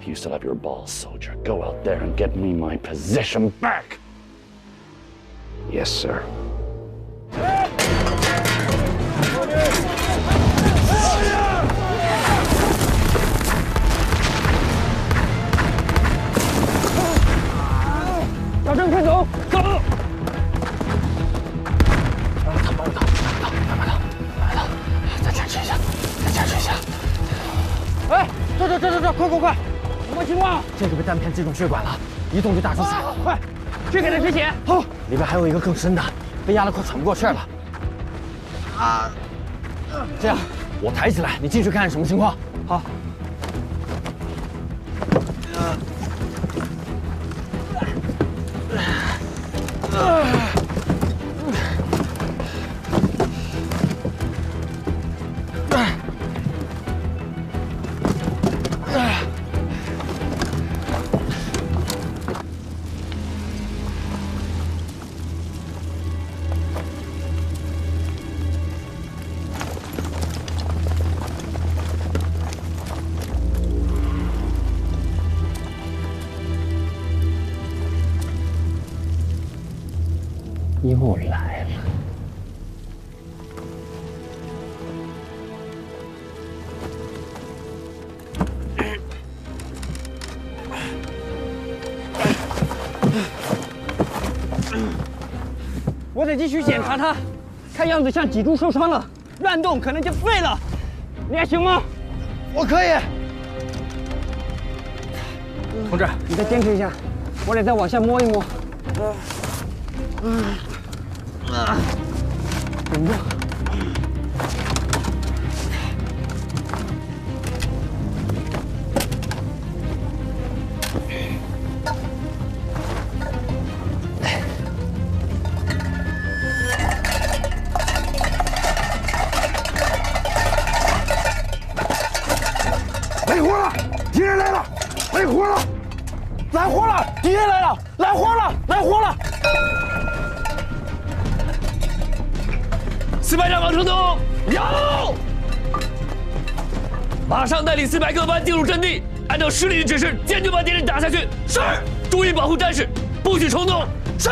If you still have your balls, soldier, go out there and get me my position back! Yes, sir. 小郑，快走，走！慢慢逃，再坚持一下，哎，这，快！什么情况？这个被弹片击中血管了，一动就大出血。快，去给他止血。好，里边还有一个更深的，被压得快喘不过气了。这样，我抬起来，你进去看看什么情况。好。又来了。我得继续检查他，看样子像脊柱受伤了，乱动可能就废了。你还行吗？我可以。同志，你再坚持一下，我得再往下摸一摸。忍住。来活了！敌人来了！来活了！来活了！敌人来了！来活了！来活了！400战往城东，有！马上带领400各班进入阵地，按照师里的指示，坚决把敌人打下去。是。注意保护战士，不许冲动。是。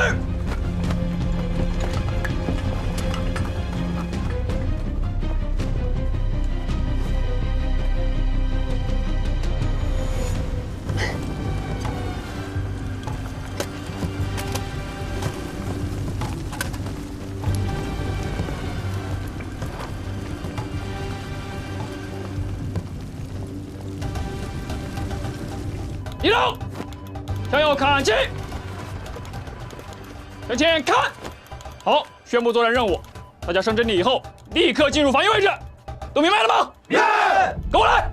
一路，向右看齐，向前看。好，宣布作战任務，大家上阵地以后，立刻进入防御位置，都明白了吗？耶！跟我来。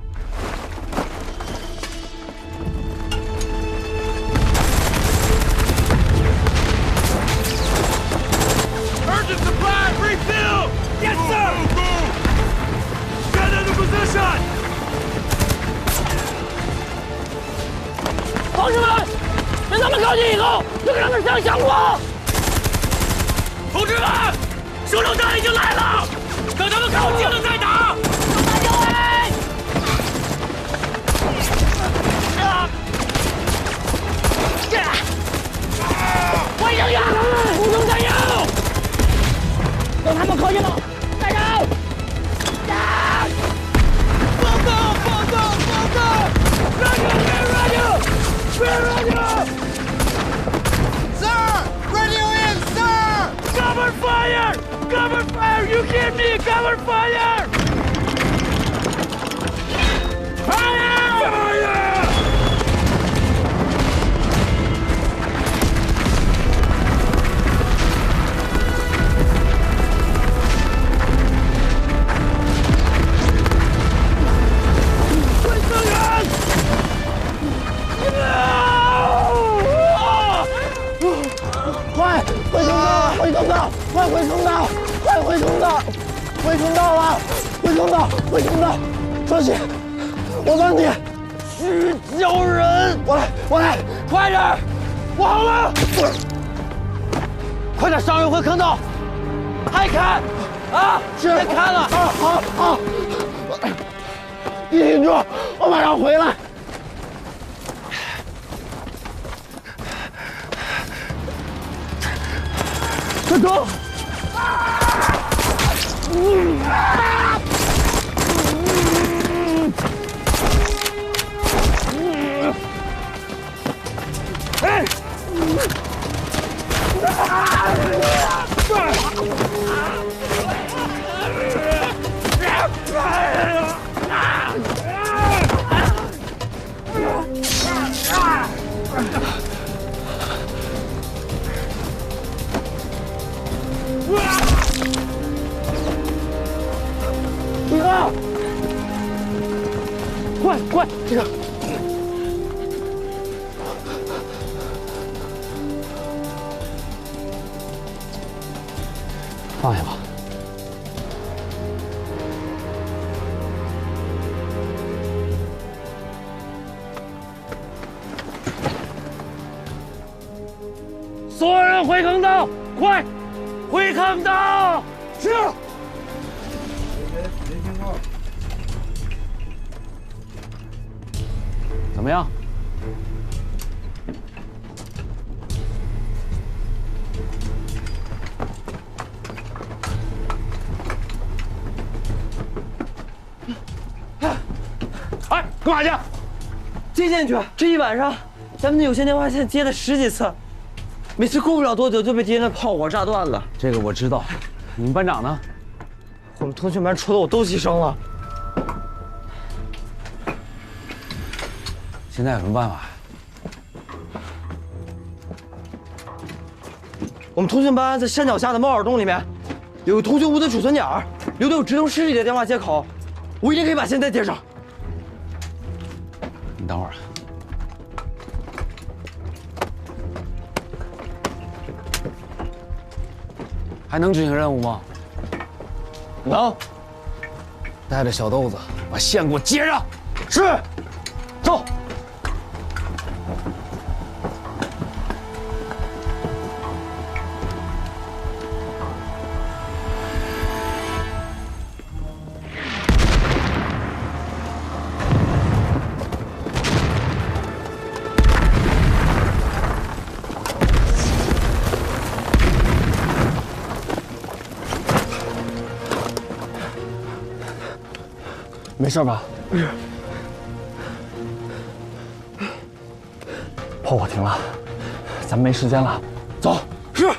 Urgent supply refill. Yes, sir. Get into position. 同志们，等他们靠近以后，就给他们上香火。同志们，手榴弹已经来了，等他们靠近了再打。打右位！我已经压了，不能再摇。等他们靠近了，再摇。报告！报告！报告 ！Ready！Where are you? Sir! Radio in, sir! Cover fire! Cover fire! You hear me? Cover fire! Fire! Fire! No! 快回通道！快回通道！快回通道！回通道了！回通道！回通道！双喜，我帮你。去叫人！我来！快点！我好了！快点上右回坑道！还看！啊！别看了！好！你挺住，我马上回来。快走！哎！李哥，快，这个。放下吧。所有人回坑道，快，回坑道！是。怎么样？干嘛去？接线去。这一晚上，咱们的有线電話線接了10幾次，每次過不了多久就被敵人的炮火炸斷了。這個我知道。你們班長呢？我們通訊班除了我都犧牲了。現在有什麼辦法？我們通訊班在山腳下的貓耳洞裡面，有個通訊屋的儲存點，留的有直通市里的電話接口，我一定可以把線再接上。你等會兒。還能執行任務嗎？能。帶着小豆子把線給我接上。是。走。没事吧？没事。炮火停了，咱们没时间了，走。是。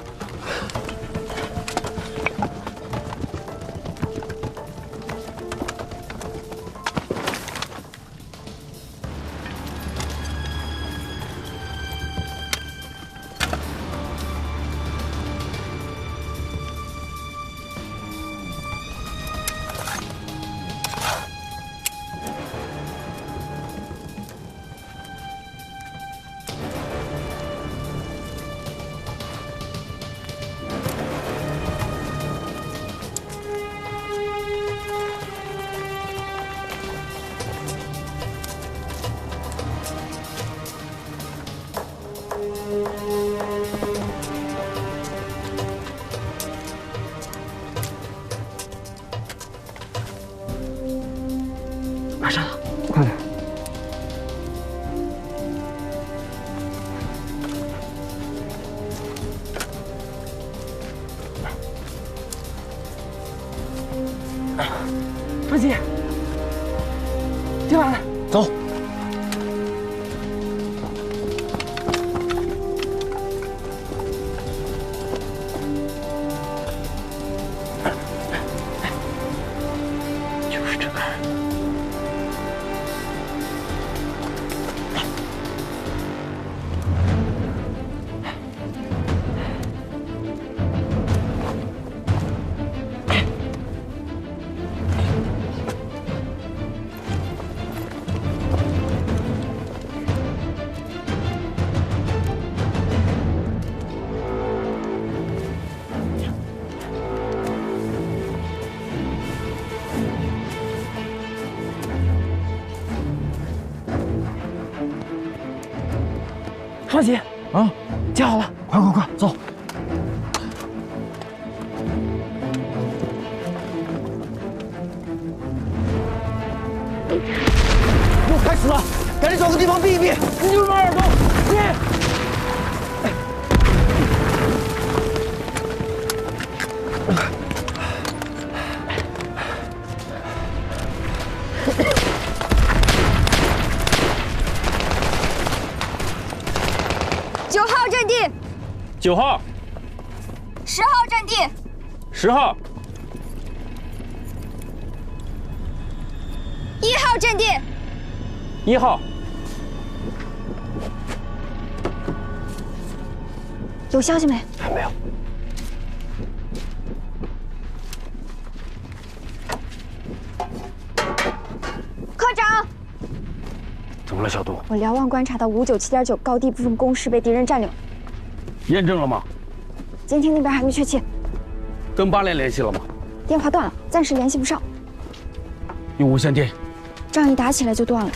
马上了，快点。fran西，进来，走。就是这个。双喜啊，接好了，快快快，走！又开始了，赶紧找个地方避一避。你就是马耳洞，你。9號陣地，9號，10號陣地，10號，1號陣地，1號。有消息沒？還沒有。科長，怎麼了，小杜？我瞭望觀察到597.9高地部分工事被敵人佔領。驗證了嗎？監聽那邊還沒確切。跟8連聯繫了嗎？電話斷了，暫時聯繫不上。用無線電。仗一打起來就斷了。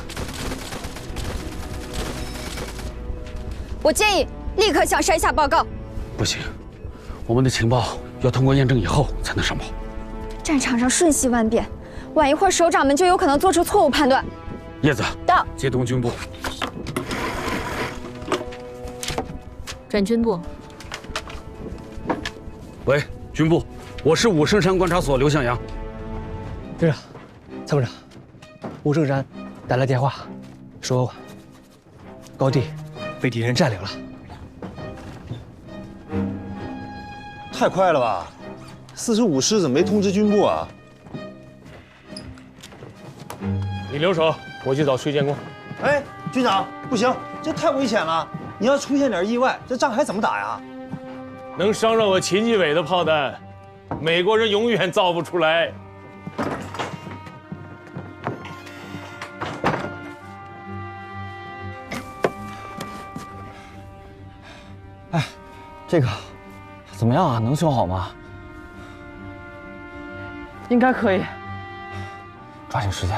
我建議立刻向山下報告。不行，我們的情報要通過驗證以後才能上報。戰場上瞬息萬變，晚一會兒首長們就有可能做出錯誤判斷。葉子，到，接通軍部。轉軍部。喂，軍部，我是武聖山觀察所劉向陽。隊長，參謀長，武聖山打来電話，說高地被敵人佔領了。太快了吧！45師怎麼沒通知軍部啊？你留守，我去找崔建功。哎，軍長，不行，這太危險了！你要出現點意外，這仗還怎麼打呀？能傷到我秦基偉的炮彈，美國人永遠造不出來。哎，这个怎么样啊？能修好吗？应该可以。抓紧时间。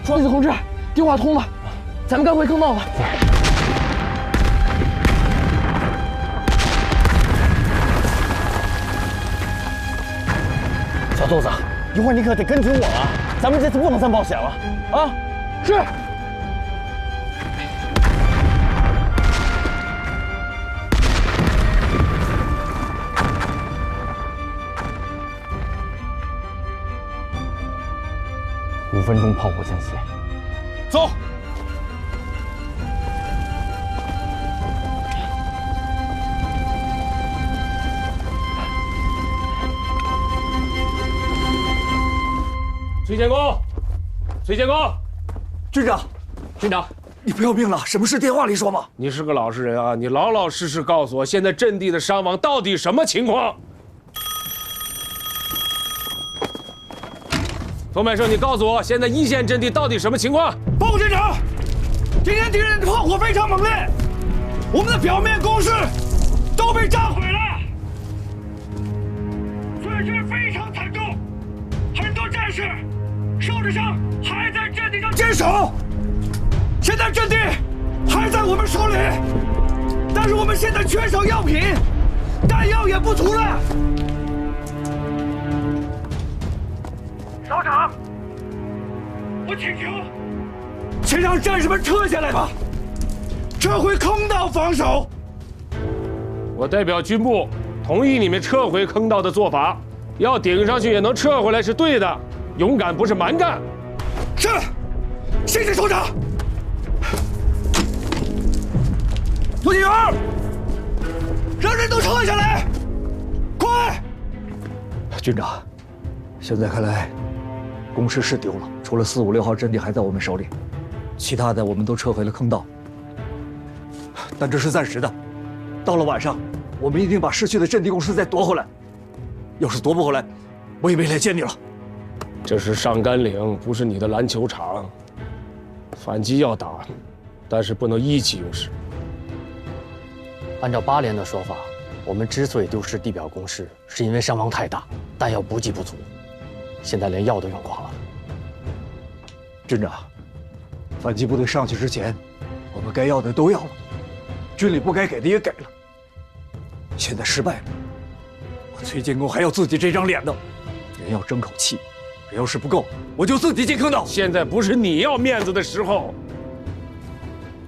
庄子同志，电话通了，咱们该回坑道了。小豆子，一会儿你可得跟紧我了，咱们这次不能再冒险了啊！是。5分鐘炮火間隙，走。崔建功，崔建功，军长，军长，你不要命了？什么事？电话里说吗？你是个老实人啊，你老老实实告诉我，现在阵地的伤亡到底什么情况？冯百胜，你告诉我，现在一线阵地到底什么情况？报告军长，今天敌人的炮火非常猛烈，我们的表面工事都被炸毀了，损失非常慘重，很多戰士受着傷，還在陣地上堅守。現在陣地還在我們手裡，但是我們現在缺少藥品，彈藥也不足了。首長，我請求，請讓戰士們撤下來吧，撤回坑道防守。我代表軍部同意你們撤回坑道的做法，要頂上去也能撤回來是對的，勇敢不是蠻幹。是，謝謝首長。羅金元，讓人都撤下來，快！軍長，現在看來。攻勢是丟了，除了4、5、6號陣地還在我們手裡，其他的我們都撤回了坑道。但這是暫時的，到了晚上，我們一定把失去的陣地攻勢再奪回來。要是奪不回來，我也沒臉見你了。這是上甘嶺，不是你的籃球場。反擊要打，但是不能意氣用事。按照8連的說法，我們之所以丟失地表攻勢，是因為傷亡太大，彈藥補給不足。現在連藥都用光了。軍長，反擊部隊上去之前，我們該要的都要了，軍裡不該給的也給了。現在失敗了，我崔建功還要自己這張臉呢。人要爭口氣，人要是不夠，我就自己進坑道。現在不是你要面子的時候，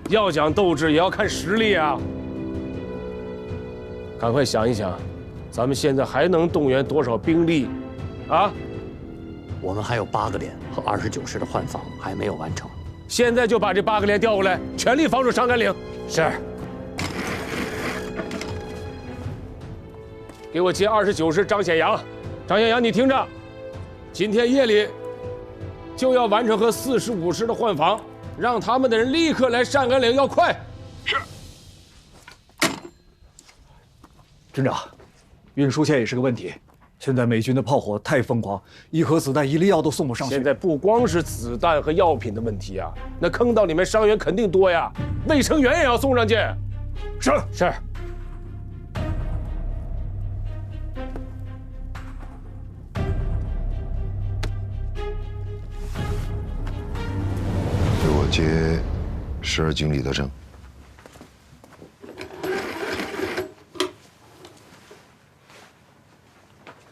要講鬥志也要看實力啊。趕快想一想，咱們現在還能動員多少兵力啊？我們還有8個連和29師的換防還沒有完成，現在就把這8個連調過來，全力防守上甘嶺。是。給我接29師張顯陽，張顯陽，你聽着，今天夜裡就要完成和45師的換防，讓他們的人立刻來上甘嶺，要快。是。軍長，運輸線也是個問題。現在美軍的炮火太瘋狂，一盒子彈、一粒藥都送不上去。現在不光是子彈和藥品的問題啊，那坑道裡面傷員肯定多呀，衛生員也要送上去。是是。接12軍李德成。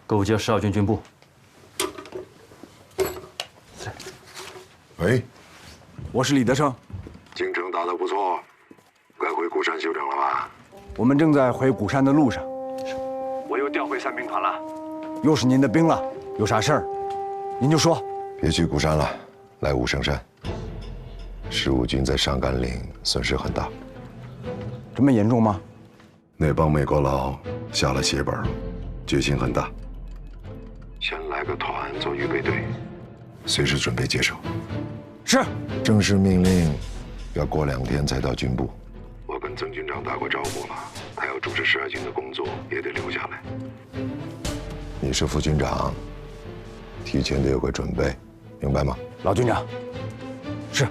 勾结12軍軍部。喂，我是李德成。京城打得不错，该回鼓山休整了吧？我们正在回鼓山的路上。我又调回三兵团了。又是您的兵了，有啥事儿，您就说。别去鼓山了，来武圣山。15軍在上甘嶺損失很大。这麼嚴重嗎？那幫美國佬下了血本，決心很大。先來個團做預備隊，隨時準備接手。是。正式命令要過2天才到軍部。我跟曾軍長打過招呼了，他要主持12軍的工作，也得留下來。你是副軍長，提前得有個準備，明白嗎？老軍長。是。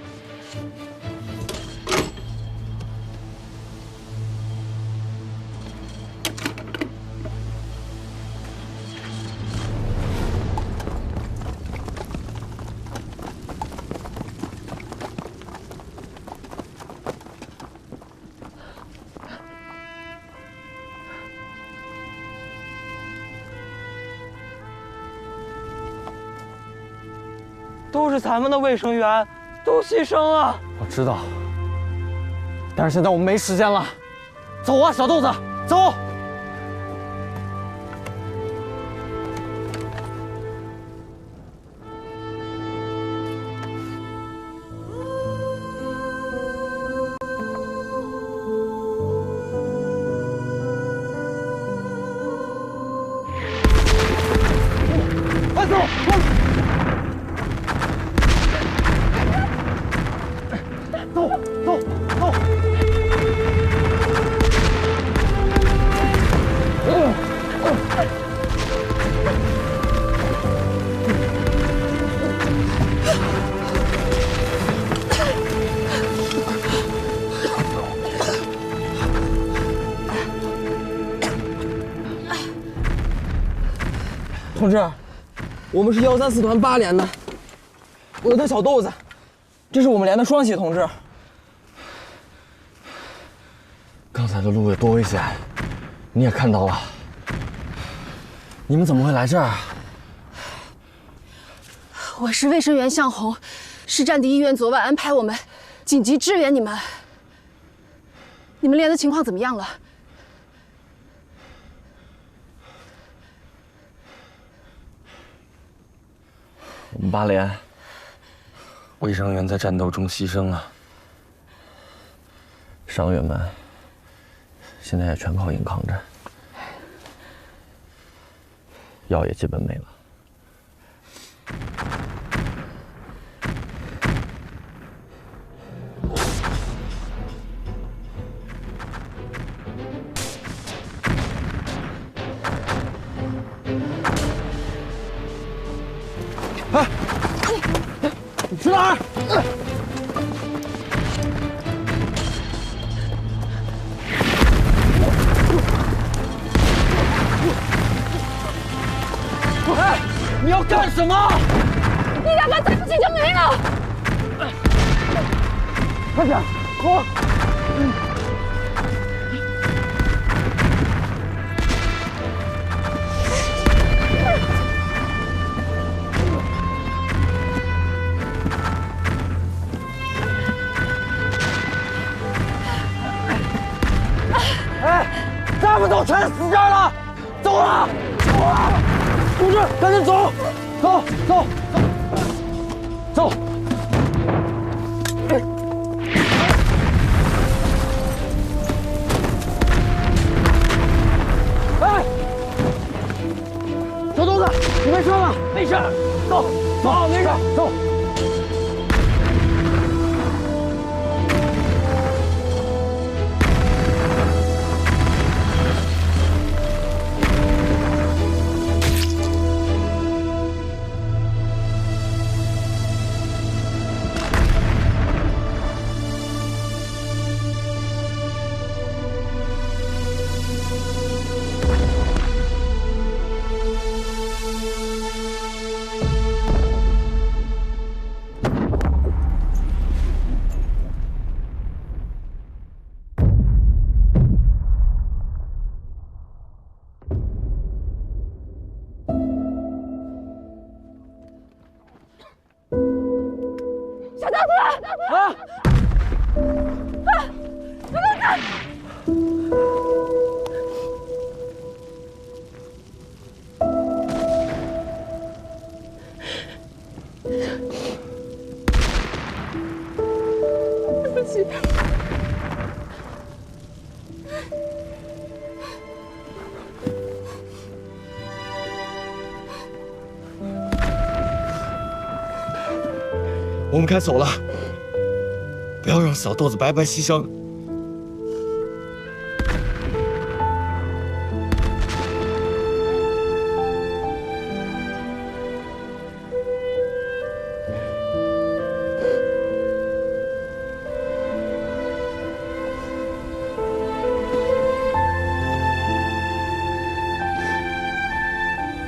都是咱们的卫生员，都牺牲了。我知道，但是现在我们没时间了，走啊，小豆子，走。快走！走走走！同志，我们是134团8连的，我有点小豆子，这是我们连的双喜同志。刚才的路有多危险，你也看到了。你们怎么会来这儿？我是卫生员向红，市战地医院昨晚安排我们紧急支援你们。你们连的情况怎么样了？我们8连卫生员在战斗中牺牲了，伤员们现在也全靠硬抗着，药也基本没了。哎，你去哪儿？哎，你要干什么？你俩再不起就没了！快点，快！哎，咱们都全死这儿了，走了，走了！同志，赶紧走，走走走走！哎，小豆子，你没事吧？没事，走走，没事，走。对不起。我们该走了，不要让小豆子白白牺牲。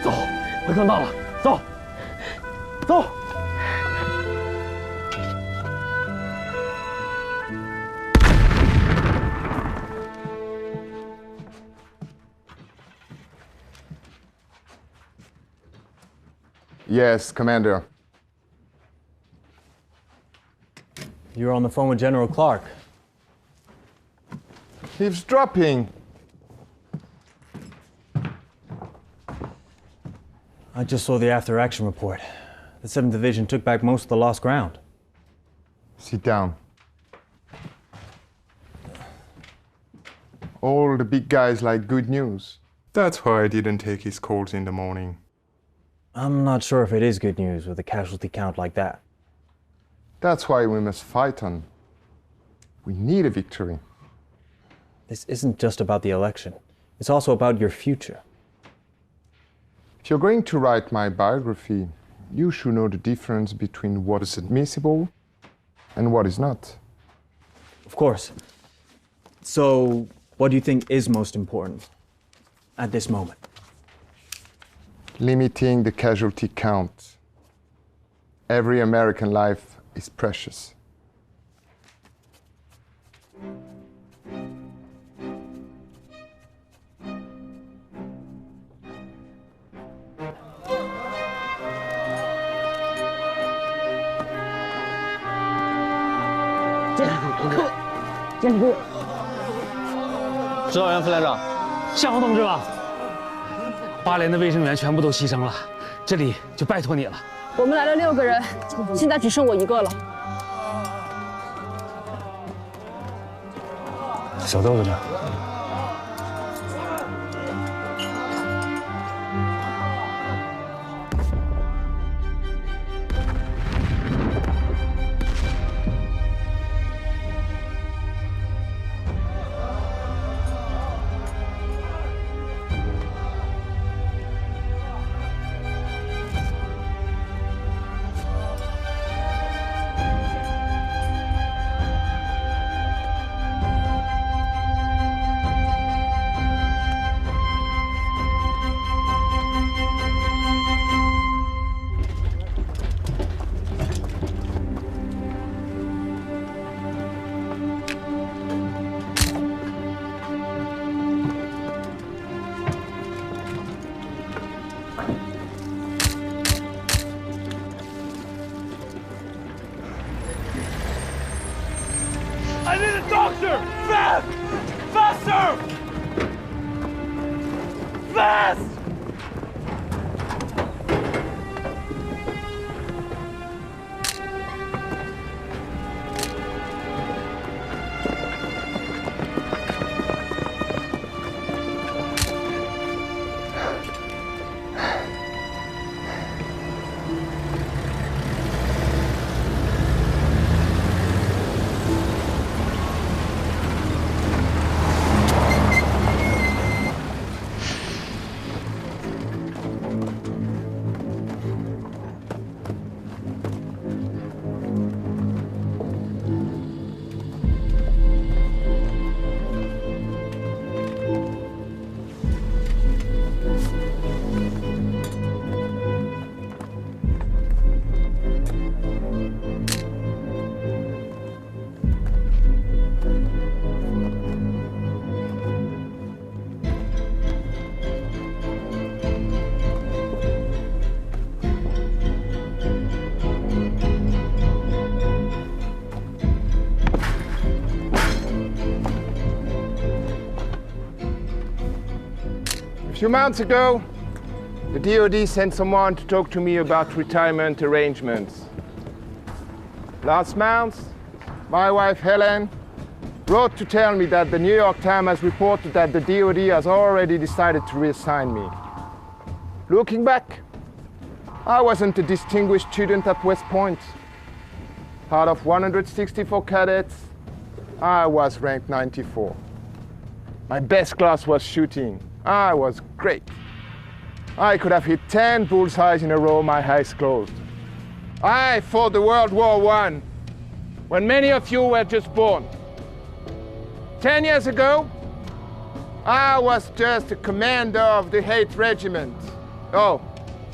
走，回坑到了，走，走。 Yes, Commander. You're on the phone with General Clark. Eavesdropping. I just saw the after-action report. The 7th Division took back most of the lost ground. Sit down. All the big guys like good news. That's why I didn't take his calls in the morning. I'm not sure if it is good news with a casualty count like that. That's why we must fight on. We need a victory. This isn't just about the election. It's also about your future. If you're going to write my biography, you should know the difference between what is admissible and what is not. Of course. So, what do you think is most important at this moment? Limiting the casualty count. Every American life is precious.监体部，指导员副连长，向红同志吧。8连的卫生员全部都牺牲了，这里就拜托你了。我们来了6个人，现在只剩我一个了。小豆子呢？ I need a doctor! Fast! Faster! Fast! few months ago, the DoD sent someone to talk to me about retirement arrangements. Last month, my wife Helen wrote to tell me that the New York Times has reported that the DoD has already decided to reassign me. Looking back, I wasn't a distinguished student at West Point. Out of 164 cadets, I was ranked 94. My best class was shooting. I was great. I could have hit 10 bullseyes in a row, my eyes closed. I fought the World War I, when many of you were just born. 10 years ago, I was just a commander of the 8th Regiment. Oh,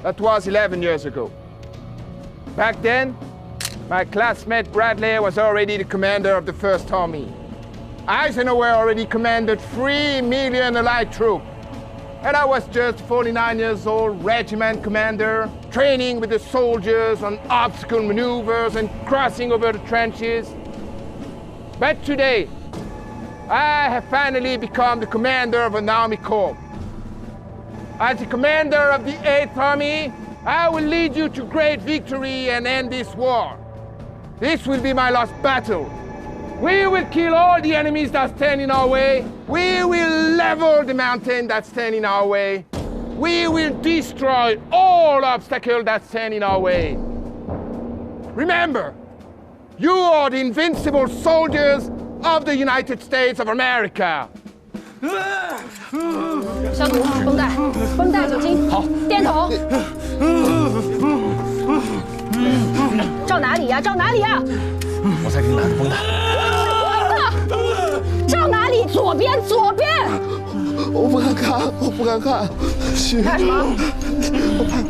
that was 11 years ago. Back then, my classmate Bradley was already the commander of the 1st Army. Eisenhower already commanded 3 million Allied troops. And I was just 49 years old, regiment commander, training with the soldiers on obstacle maneuvers and crossing over the trenches. But today, I have finally become the commander of an army corps. As the commander of the 8th Army, I will lead you to great victory and end this war. This will be my last battle. We will kill all the enemies that stand in our way. We will level the mountain that stand in our way. We will destroy all obstacles that stand in our way. Remember, you are the invincible soldiers of the United States of America. 消毒，绷带，酒精，好，垫头。照哪里呀？照哪里呀？我再给你拿个绷带。照哪里？左边，左边。我不敢看，我不敢看。看什么？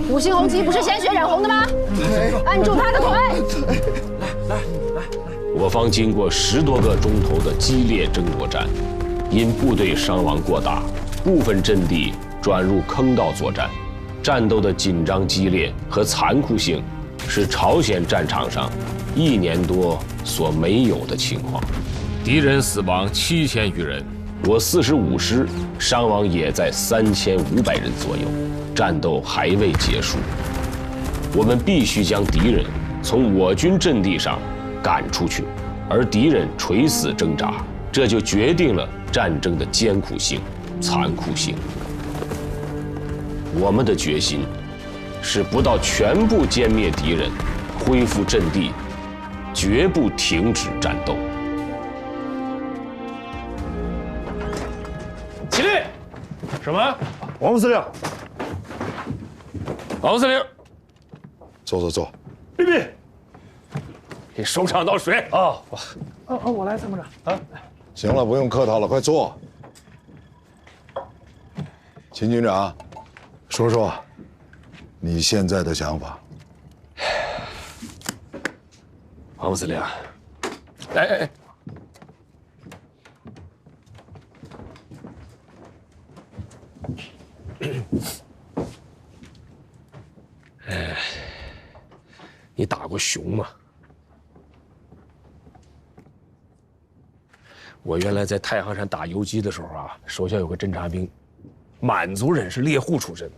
五星红旗不是鲜血染红的吗？按住他的腿。来。我方经过10多个钟头的激烈争夺战，因部队伤亡过大，部分阵地转入坑道作战，战斗的紧张激烈和残酷性是朝鲜战场上1年多所没有的情况。敌人死亡7000余人，我45师伤亡也在3500人左右，战斗还未結束。我們必須將敵人從我軍陣地上趕出去，而敵人垂死掙扎，這就決定了戰爭的艱苦性、殘酷性。我們的決心是不到全部殲滅敵人、恢復陣地，絕不停止戰鬥。起立！什麼？王副司令。王司令。坐。立正。给首长倒水。我来，参谋長。啊，行了，不用客套了，快坐。秦軍長，說說你現在的想法。王副司令，哎。你打過熊嗎？我原來在太行山打游擊的時候啊，手下有個偵察兵，滿族人是獵戶出身，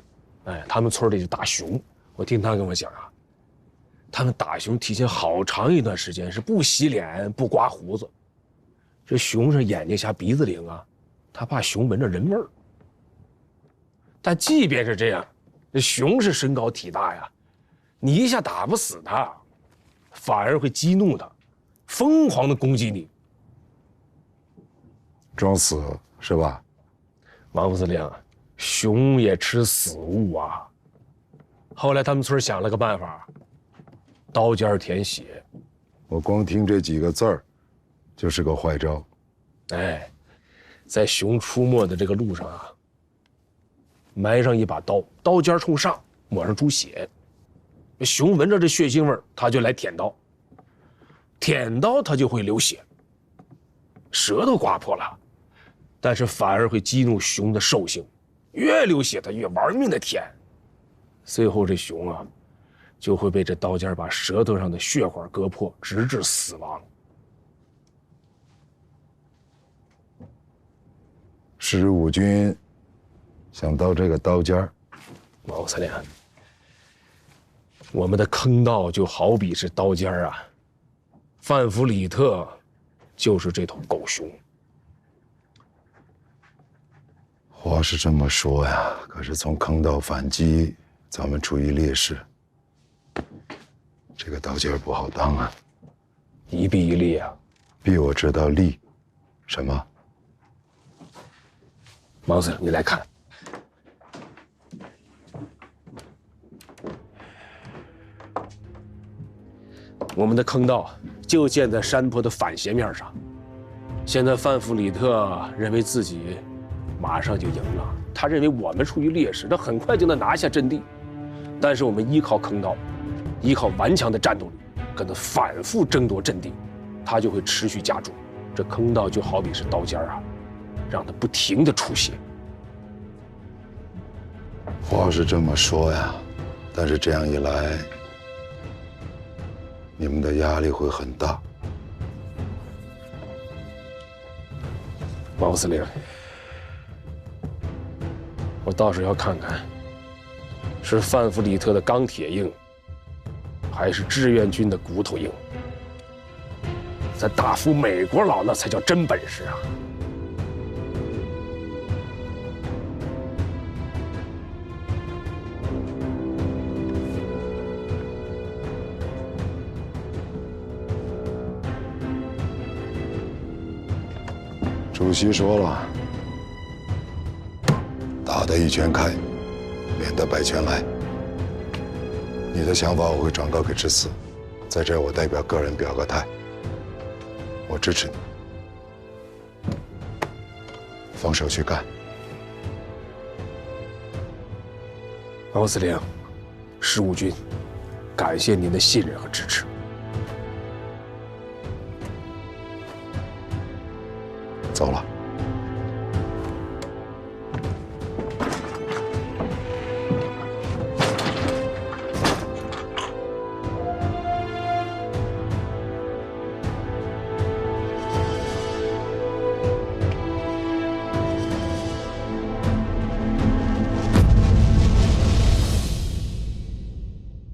他們村裡就打熊。我聽他跟我講啊，他們打熊提前好長一段時間是不洗臉、不刮鬍子。這熊是眼睛瞎鼻子靈啊，他怕熊聞着人味兒。但即便是這樣，這熊是身高體大呀。你一下打不死他，反而會激怒他，瘋狂的攻擊你。裝死是吧？王副司令，熊也吃死物啊。後來他們村想了個辦法，刀尖舔血。我光聽這幾個字兒，就是個壞招。哎，在熊出沒的這個路上啊，埋上一把刀，刀尖衝上，抹上豬血。熊聞着這血腥味兒，它就來舔刀，舔刀它就會流血，舌頭刮破了，但是反而會激怒熊的獸性，越流血它越玩命的舔，最後這熊啊，就會被這刀尖把舌頭上的血管割破，直至死亡。15軍想到这个刀尖儿，毛司令，我们的坑道就好比是刀尖儿啊，范弗里特就是这头狗熊。话是这么说呀，可是从坑道反击，咱们处于劣势。这个刀尖儿不好当啊，一臂一力啊。臂我知道，力什么？毛司令，你来看。我们的坑道就建在山坡的反斜面上。现在范弗里特认为自己马上就赢了，他认为我们处于劣势，他很快就能拿下阵地。但是我们依靠坑道，依靠顽强的战斗力，跟他反复争夺阵地，他就会持续加重。这坑道就好比是刀尖啊，让他不停地出血。话是这么说呀，但是这样一来，你们的压力会很大。毛司令，我倒是要看看，是范弗里特的钢铁硬，还是志愿军的骨头硬。咱打服美国佬那才叫真本事啊！主席说了，打得一拳开，免得百拳来。你的想法我会转告给之四，在这儿我代表个人表个态，我支持你，放手去干。毛司令，十五军，感谢您的信任和支持。走了。